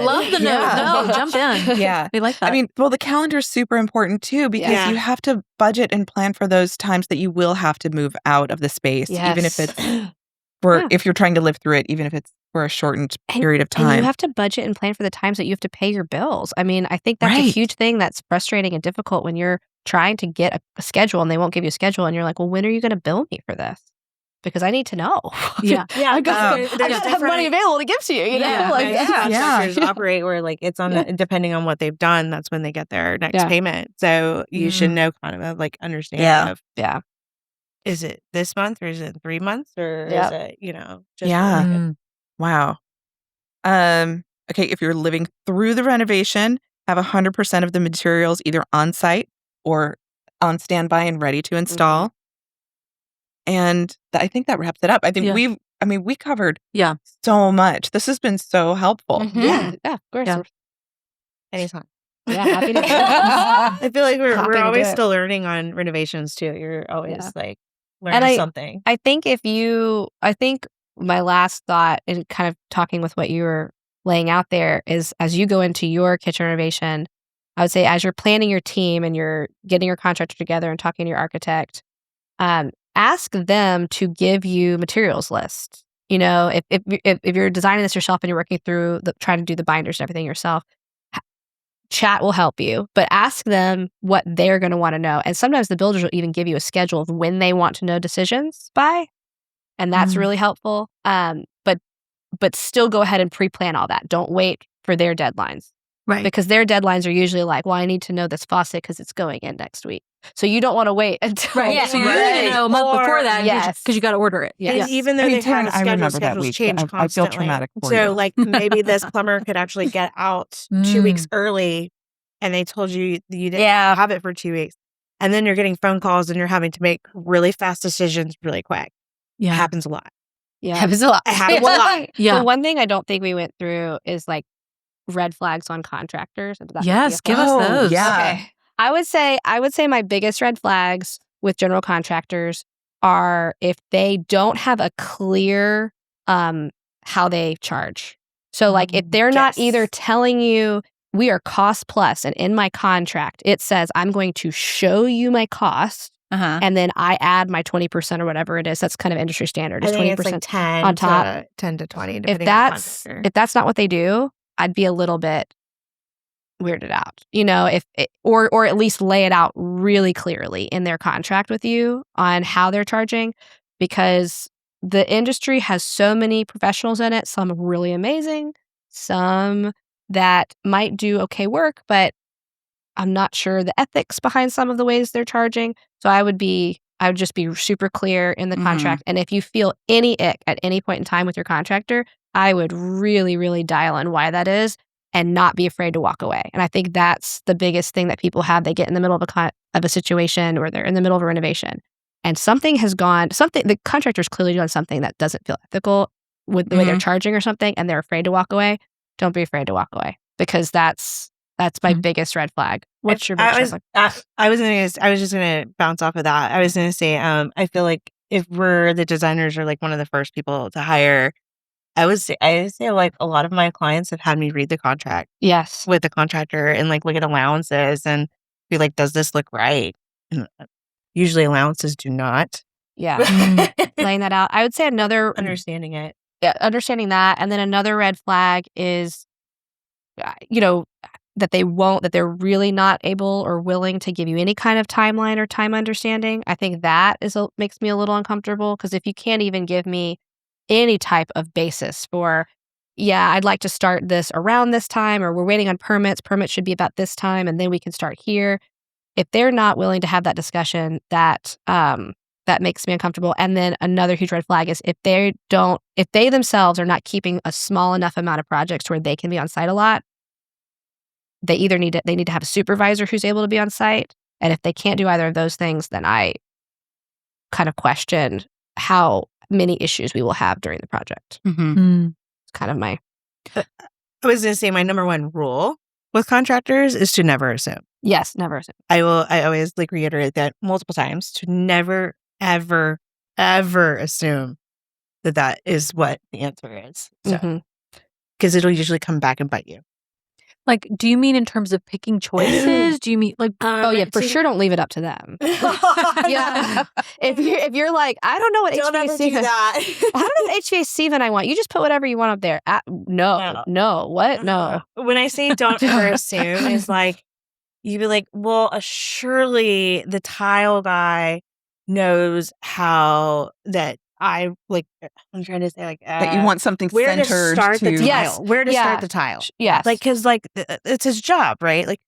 love the note. No, jump in. Yeah. We like that. I mean, well, the calendar is super important too because Yeah. you have to budget and plan for those times that you will have to move out of the space, even if Yes. it's Yeah. if you're trying to live through it, even if it's for a shortened period of And time. you have to budget and plan for the times that you have to pay your bills. I mean, I think that's a Right. huge thing that's frustrating and difficult when you're trying to get a schedule and they won't give you a schedule and you're like, well, when are you going to bill me for this? Because I need to know. yeah. yeah, I gotta there's have different- money available to give to you. You know, Yeah. like Most contractors Yeah. operate where like it's on depending on what they've done, that's when they get their next Yeah. payment. So you should Mm. know kind of a like understanding Yeah. of yeah. is it this month or is it 3 months or Yep. is it, just Yeah. really good. Mm. Wow. Okay, if you're living through the renovation, have 100% of the materials either on site or on standby and ready to install. And I think that wraps it up. I think Yeah. we covered Yeah. so much. This has been so helpful. Mhm. Yeah, of course. Yeah. Anytime. Yeah, happy to I feel like Happy we're to always do it. still learning on renovations too. You're always Yeah. like And learning something. I think my last thought in kind of talking with what you were laying out there is as you go into your kitchen renovation, I would say as you're planning your team and you're getting your contractor together and talking to your architect, ask them to give you materials lists. You know, if you're designing this yourself and you're working through trying to do the binders and everything yourself, chat will help you, but ask them what they're going to want to know. And sometimes the builders will even give you a schedule of when they want to know decisions by. And that's really helpful. But still go ahead and pre-plan all that. Don't wait for their deadlines. Right. Because their deadlines are usually like, well, I need to know this faucet because it's going in next week. So you don't want to wait until Right. Yeah. So you need to know a month before that Yes. because you got to order it. Yeah. And Yes. even though I mean, they have Tan, a I schedule, remember that schedules week. change I feel constantly. traumatic for So you. like maybe this plumber could actually get out 2 weeks early and they told you you didn't have it for 2 weeks. And then you're getting phone calls and you're having to make really fast decisions really quick. It Yeah. happens a lot. Yeah. Happens a lot. It happens a lot. Yeah. The one thing I don't think we went through is like red flags on contractors. Yes, give us those. Yeah. Okay. I would say my biggest red flags with general contractors are if they don't have a clear how they charge. So like if they're not either telling you we are cost plus, and in my contract it says I'm going to show you my cost, and then I add my 20% or whatever it is. That's kind of industry standard. I It's think 20% it's like 10 on top. 10 to 20, If depending on the contractor. if that's not what they do, I'd be a little bit weirded out. If or at least lay it out really clearly in their contract with you on how they're charging, because the industry has so many professionals in it, some really amazing, some that might do okay work, but I'm not sure the ethics behind some of the ways they're charging. So I would just be super clear in the contract. And if you feel any ick at any point in time with your contractor, I would really, really dial in why that is and not be afraid to walk away. And I think that's the biggest thing that people have. They get in the middle of a situation, or they're in the middle of a renovation, and the contractor's clearly done something that doesn't feel ethical with the way they're charging or something, and they're afraid to walk away. Don't be afraid to walk away, because that's my biggest red flag. What's your biggest red flag? I was just gonna bounce off of that. I was gonna say, I feel like if we're the designers or like one of the first people to hire, I would say like a lot of my clients have had me read the contract. Yes. With the contractor and like look at allowances and be like, does this look right? And usually allowances do not. Yeah. Laying that out. I would say another Understanding it. Yeah, understanding that. And then another red flag is, that they're really not able or willing to give you any kind of timeline or time understanding. I think that makes me a little uncomfortable, because if you can't even give me any type of basis for, I'd like to start this around this time, or we're waiting on permits should be about this time, and then we can start here. If they're not willing to have that discussion, that makes me uncomfortable. And then another huge red flag is if they themselves are not keeping a small enough amount of projects where they can be on site a lot, they either need to have a supervisor who's able to be on site. And if they can't do either of those things, then I kind of question how many issues we will have during the project. It's kind of my... I was going to say my number one rule with contractors is to never assume. Yes, never assume. I always like reiterate that multiple times, to never, ever, ever assume that is what the answer is. So, because it'll usually come back and bite you. Like, do you mean in terms of picking choices? Do you mean like? For sure, don't leave it up to them. Yeah. If you're like, I don't know what HVAC vent. I don't know what HVAC vent I want. You just put whatever you want up there. No. What? No. When I say don't ever assume, it's like you'd be like, well, surely the tile guy knows how that. I'm trying to say that you want something where centered to start the tile. Yes. Where to start the tile. Yes. Like, because like it's his job, right? Like,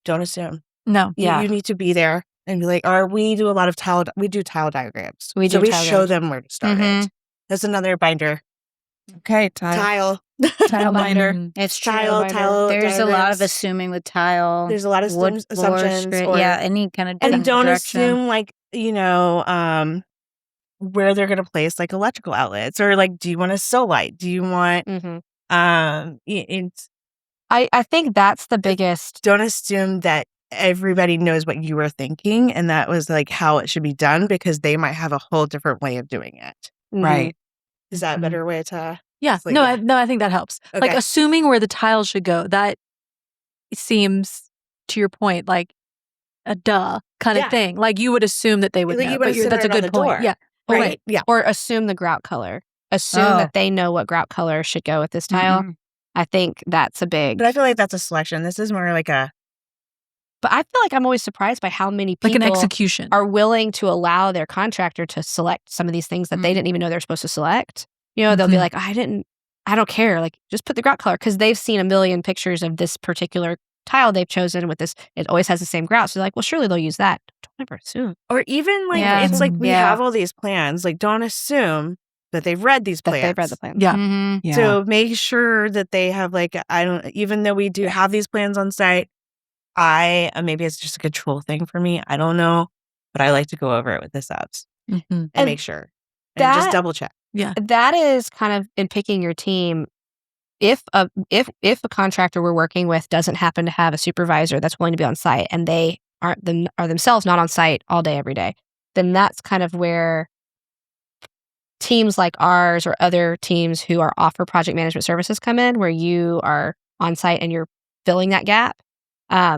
don't assume. No. You need to be there and be like, we do a lot of tile. We do tile diagrams. We show them where to start it. That's another binder. Okay, tile binder. It's tile. There's a lot of assuming with tile. There's a lot of assumptions. Any kind of and don't direction. assume like where they're going to place like electrical outlets, or like, do you want a sill light? Do you want, I think that's the biggest. Don't assume that everybody knows what you were thinking and that was like how it should be done, because they might have a whole different way of doing it. Right. Is that a better way to? Yeah. I think that helps. Okay. Like assuming where the tile should go, that seems, to your point, like a duh kind of thing. Like you would assume that they would know. That's a good point. Yeah. Right. Yeah. Or assume the grout color. Assume that they know what grout color should go with this tile. I think that's a big. But I feel like that's a selection. This is more like a. But I feel like I'm always surprised by how many people like an execution are willing to allow their contractor to select some of these things that they didn't even know they're supposed to select. They'll be like, I don't care. Like, just put the grout color, because they've seen a million pictures of this particular tile they've chosen with this. It always has the same grout. So they're like, well, surely they'll use that. Don't ever assume. Or even like, it's like we have all these plans. Like, don't assume that they've read these plans. They've read the plans. Yeah. Yeah. So make sure that they have like, even though we do have these plans on site, maybe it's just a control thing for me. I don't know, but I like to go over it with the subs and make sure and just double check. Yeah. That is kind of in picking your team. if a contractor we're working with doesn't happen to have a supervisor that's willing to be on site and they are themselves not on site all day every day, then that's kind of where teams like ours or other teams who offer project management services come in, where you are on site and you're filling that gap.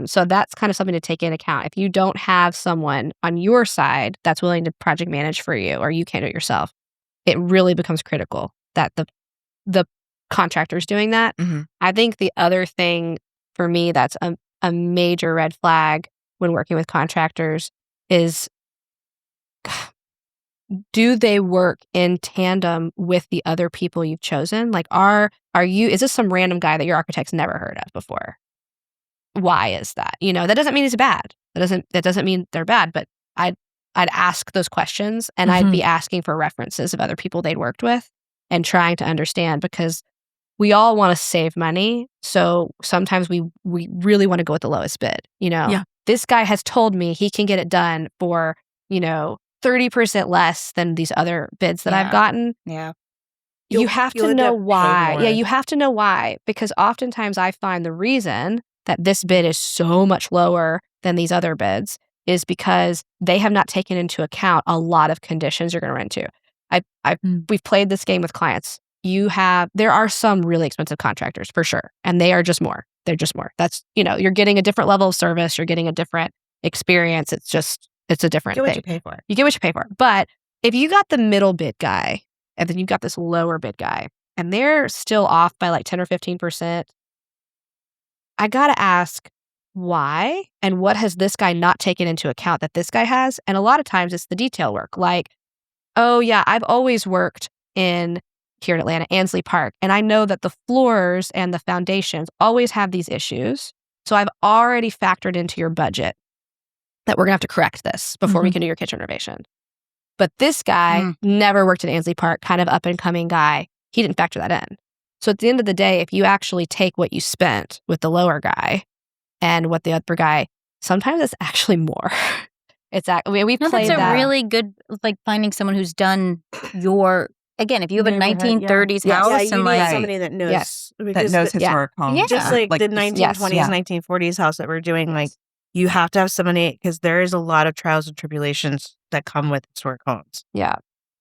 So that's kind of something to take into account. If you don't have someone on your side that's willing to project manage for you, or you can't do it yourself, it really becomes critical that the contractor's doing that. Mm-hmm. I think the other thing for me that's a major red flag when working with contractors is, do they work in tandem with the other people you've chosen? Like, is this some random guy that your architect's never heard of before? Why is that? That doesn't mean it's bad. That doesn't mean they're bad, but I'd ask those questions, and I'd be asking for references of other people they'd worked with and trying to understand, because we all want to save money. So sometimes we really want to go with the lowest bid. This guy has told me he can get it done for, 30% less than these other bids that I've gotten. Yeah. You have to know why. Yeah, you have to know why, because oftentimes I find the reason that this bid is so much lower than these other bids is because they have not taken into account a lot of conditions you're going to run into. We've played this game with clients. There are some really expensive contractors for sure, and they are just more. They're just more. That's, you're getting a different level of service. You're getting a different experience. It's a different thing. You get what you pay for. You get what you pay for. But if you got the middle bid guy, and then you've got this lower bid guy, and they're still off by like 10 or 15%, I got to ask why, and what has this guy not taken into account that this guy has? And a lot of times it's the detail work. Like, oh yeah, I've always worked here in Atlanta, Ansley Park, and I know that the floors and the foundations always have these issues. So I've already factored into your budget that we're going to have to correct this before we can do your kitchen renovation. But this guy never worked at Ansley Park, kind of up and coming guy. He didn't factor that in. So at the end of the day, if you actually take what you spent with the lower guy and what the upper guy, sometimes it's actually more. We've played that. That's a really good, like, finding someone who's done again, if you have a 1930s house and like somebody that knows, that knows historic homes. Just like the 1920s, 1940s house that we're doing, like, you have to have somebody, because there is a lot of trials and tribulations that come with historic homes. Yeah.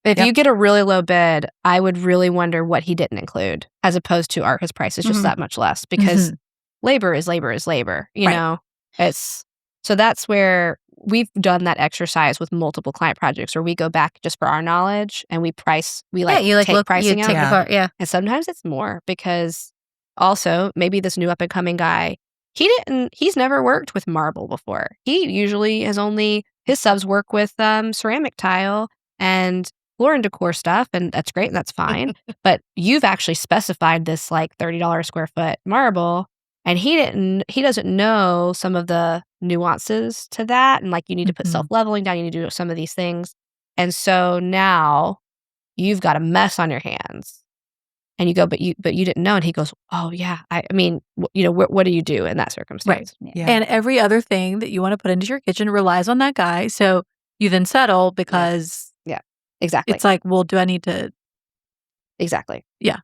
If you get a really low bid, I would really wonder what he didn't include, as opposed to his price is just that much less, because labor is labor, you know? So that's where we've done that exercise with multiple client projects, where we go back just for our knowledge and we take pricing out. And sometimes it's more, because also maybe this new up and coming guy, he's never worked with marble before. He usually his subs work with ceramic tile and floor and decor stuff, and that's great and that's fine. But you've actually specified this like $30 a square foot marble, and he doesn't know some of the nuances to that, and like you need to put self-leveling down, you need to do some of these things. And so now you've got a mess on your hands. And you go, but you didn't know. And he goes, oh yeah, I mean, what do you do in that circumstance? Right. Yeah. And every other thing that you want to put into your kitchen relies on that guy. So you then settle because exactly. It's like, well, do I need to? Exactly. Yeah.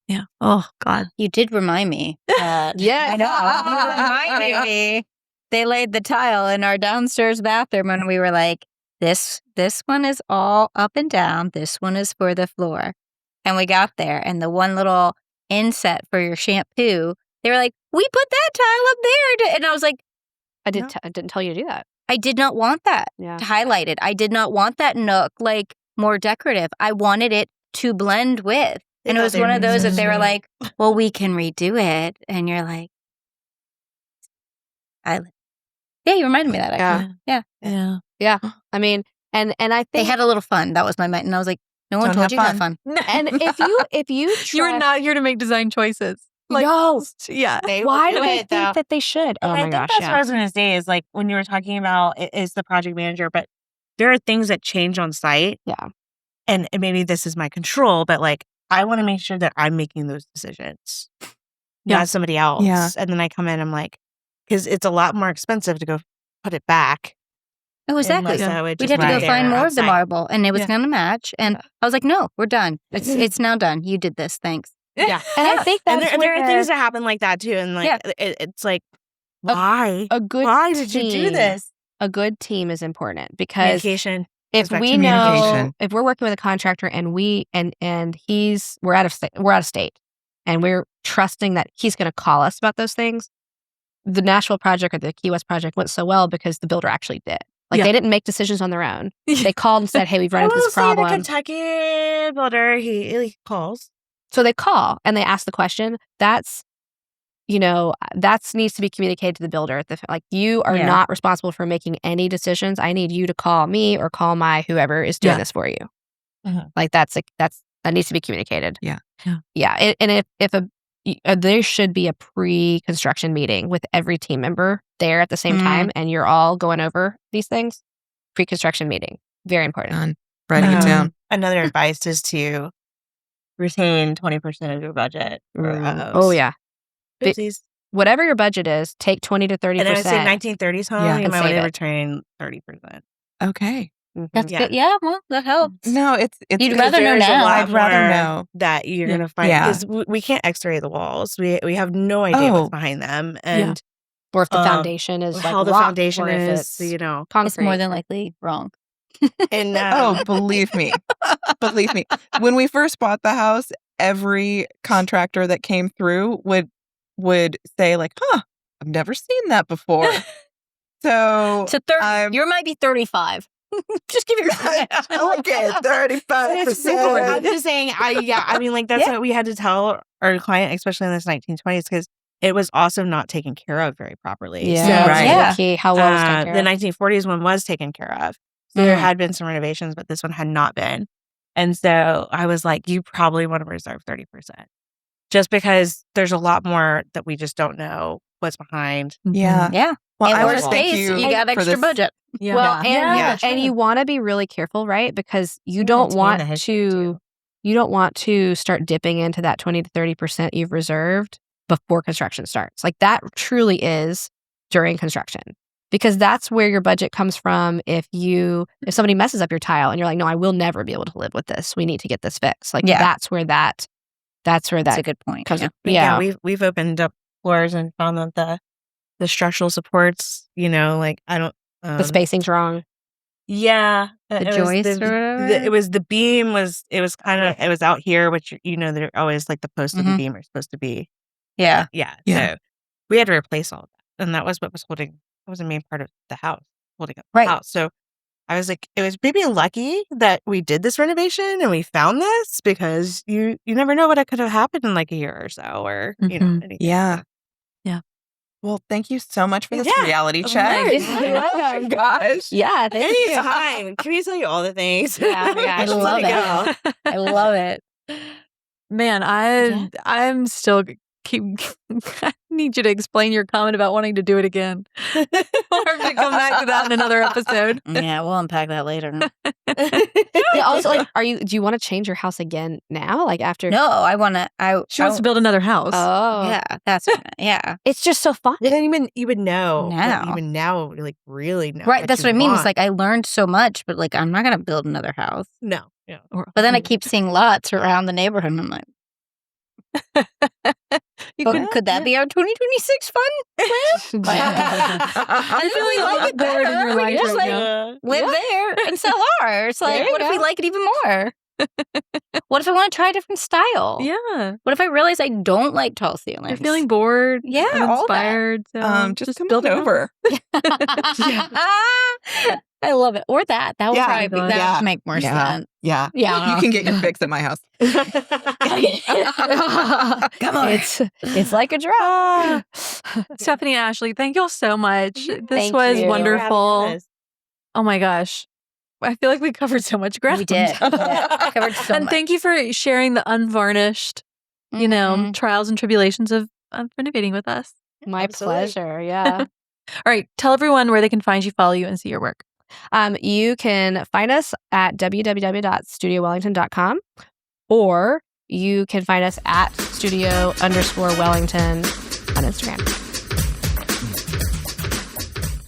Yeah. Oh God. You did remind me. I know. You reminded me. They laid the tile in our downstairs bathroom, and we were like, this one is all up and down. This one is for the floor. And we got there, and the one little inset for your shampoo, they were like, we put that tile up there. And I was like, I didn't tell you to do that. I did not want that highlighted. I did not want that nook like more decorative. I wanted it to blend with. And it was one of those that they were like, well, we can redo it. And you're like, you reminded me of that. Yeah. I mean, and I think they had a little fun. That was my mind. And I was like, no one told you to have fun. And if you you're not here to make design choices. Like, no. Yeah. Why do they think that they should? Oh my gosh. That's what I was going to say, is like, when you were talking about is the project manager, but there are things that change on site. Yeah. And maybe this is my control, but like, I want to make sure that I'm making those decisions, not somebody else. Yeah. And then I come in, I'm like, because it's a lot more expensive to go put it back. Oh, exactly. We'd have to go find more of the marble, and it was going to match. And I was like, no, we're done. It's now done. You did this. Thanks. Yeah. And I think that's and there are things that happen like that too. And like, it's like, why? Why did you do this? A good team is important because Communication. if we know, if we're working with a contractor and we're out of state and we're trusting that he's going to call us about those things, the Nashville project or the Key West project went so well because the builder actually did. Like they didn't make decisions on their own. They called and said, "Hey, we've run into this problem." The Kentucky builder, he calls. So they call and they ask the question. That's needs to be communicated to the builder. Like, you are not responsible for making any decisions. I need you to call me or call my whoever is doing this for you. Like that needs to be communicated. Yeah. And if there should be a pre-construction meeting with every team member there at the same time, and you're all going over these things. Pre-construction meeting, very important. Writing it down. Another advice is to retain 20% of your budget. Oh yeah. Whatever your budget is, take 20 to 30%. And I would say 1930s home, you might want to retain 30%. Okay. That's good. Yeah, well, that helps. No, it's You'd rather know now. I'd rather know that you're going to find, because we can't X-ray the walls. We have no idea what's behind them, and or if the foundation is how the foundation is, concrete. It's more than likely wrong. And believe me, when we first bought the house, every contractor that came through would say like, "Huh, I've never seen that before." So you might be 35. Just give yourself okay, 35%. I'm just saying, I mean, like, that's what we had to tell our client, especially in this 1920s, because it was also not taken care of very properly. Yeah, key. How well was taken care the of? 1940s one was taken care of. So there had been some renovations, but this one had not been. And so I was like, you probably want to reserve 30%. Just because there's a lot more that we just don't know what's behind. Yeah. Yeah. Well, and I worst case, you got extra budget. Yeah. Well, and you want to be really careful, right? Because you don't want to start dipping into that 20 to 30% you've reserved before construction starts. Like, that truly is during construction. Because that's where your budget comes from. If somebody messes up your tile and you're like, "No, I will never be able to live with this. We need to get this fixed." Like, that's where that's a good point. We've opened up floors and found that the structural supports, like, I don't. The spacing's wrong. Yeah, the joist or whatever. It was the beam was out here, which they're always like the post of the beam are supposed to be. Yeah. So we had to replace all of that, and that was what was holding. That was the main part of the house, holding up the house. So I was like, it was maybe lucky that we did this renovation and we found this, because you never know what could have happened in like a year or so, or anything. Yeah. Well, thank you so much for this reality check. Oh my gosh. Yeah. Anytime. Can we tell you all the things? Yeah. I love it. I love it. Man, I'm still I need you to explain your comment about wanting to do it again. Or to come back to that in another episode. Yeah, we'll unpack that later. Also, like, do you want to change your house again now? Like, after? No, I want to. She wants to build another house. Oh, yeah. It's just so fun. And you would know now. Even now, like, really know. Right. That's what I mean. It's like I learned so much, but like I'm not gonna build another house. No. Yeah. But then I keep seeing lots around the neighborhood, and I'm like, could that be our 2026 fun? I really like it better. We just live there and sell ours. Like, what if we like it even more? What if I want to try a different style? Yeah. What if I realize I don't like tall ceilings? You're feeling bored. Yeah, inspired. So just build it over. I love it. Or that. That would probably make more sense. Yeah. You can get your fix at my house. Come on. It's like a draw. Stephanie and Ashley, thank you all so much. This was wonderful. Oh my gosh. I feel like we covered so much ground. We did. Covered so and much. Thank you for sharing the unvarnished, trials and tribulations of renovating with us. My pleasure. Yeah. All right. Tell everyone where they can find you, follow you, and see your work. You can find us at www.studiowellington.com, or you can find us at studio_Wellington on Instagram.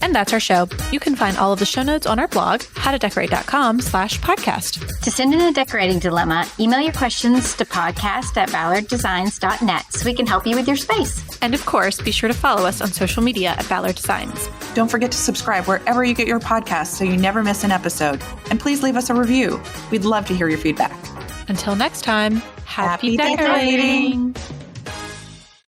And And that's our show. You can find all of the show notes on our blog, howtodecorate.com/podcast. To send in a decorating dilemma, email your questions to podcast@ballarddesigns.net so we can help you with your space. And of course, be sure to follow us on social media at Ballard Designs. Don't forget to subscribe wherever you get your podcasts so you never miss an episode. And please leave us a review. We'd love to hear your feedback. Until next time, happy decorating.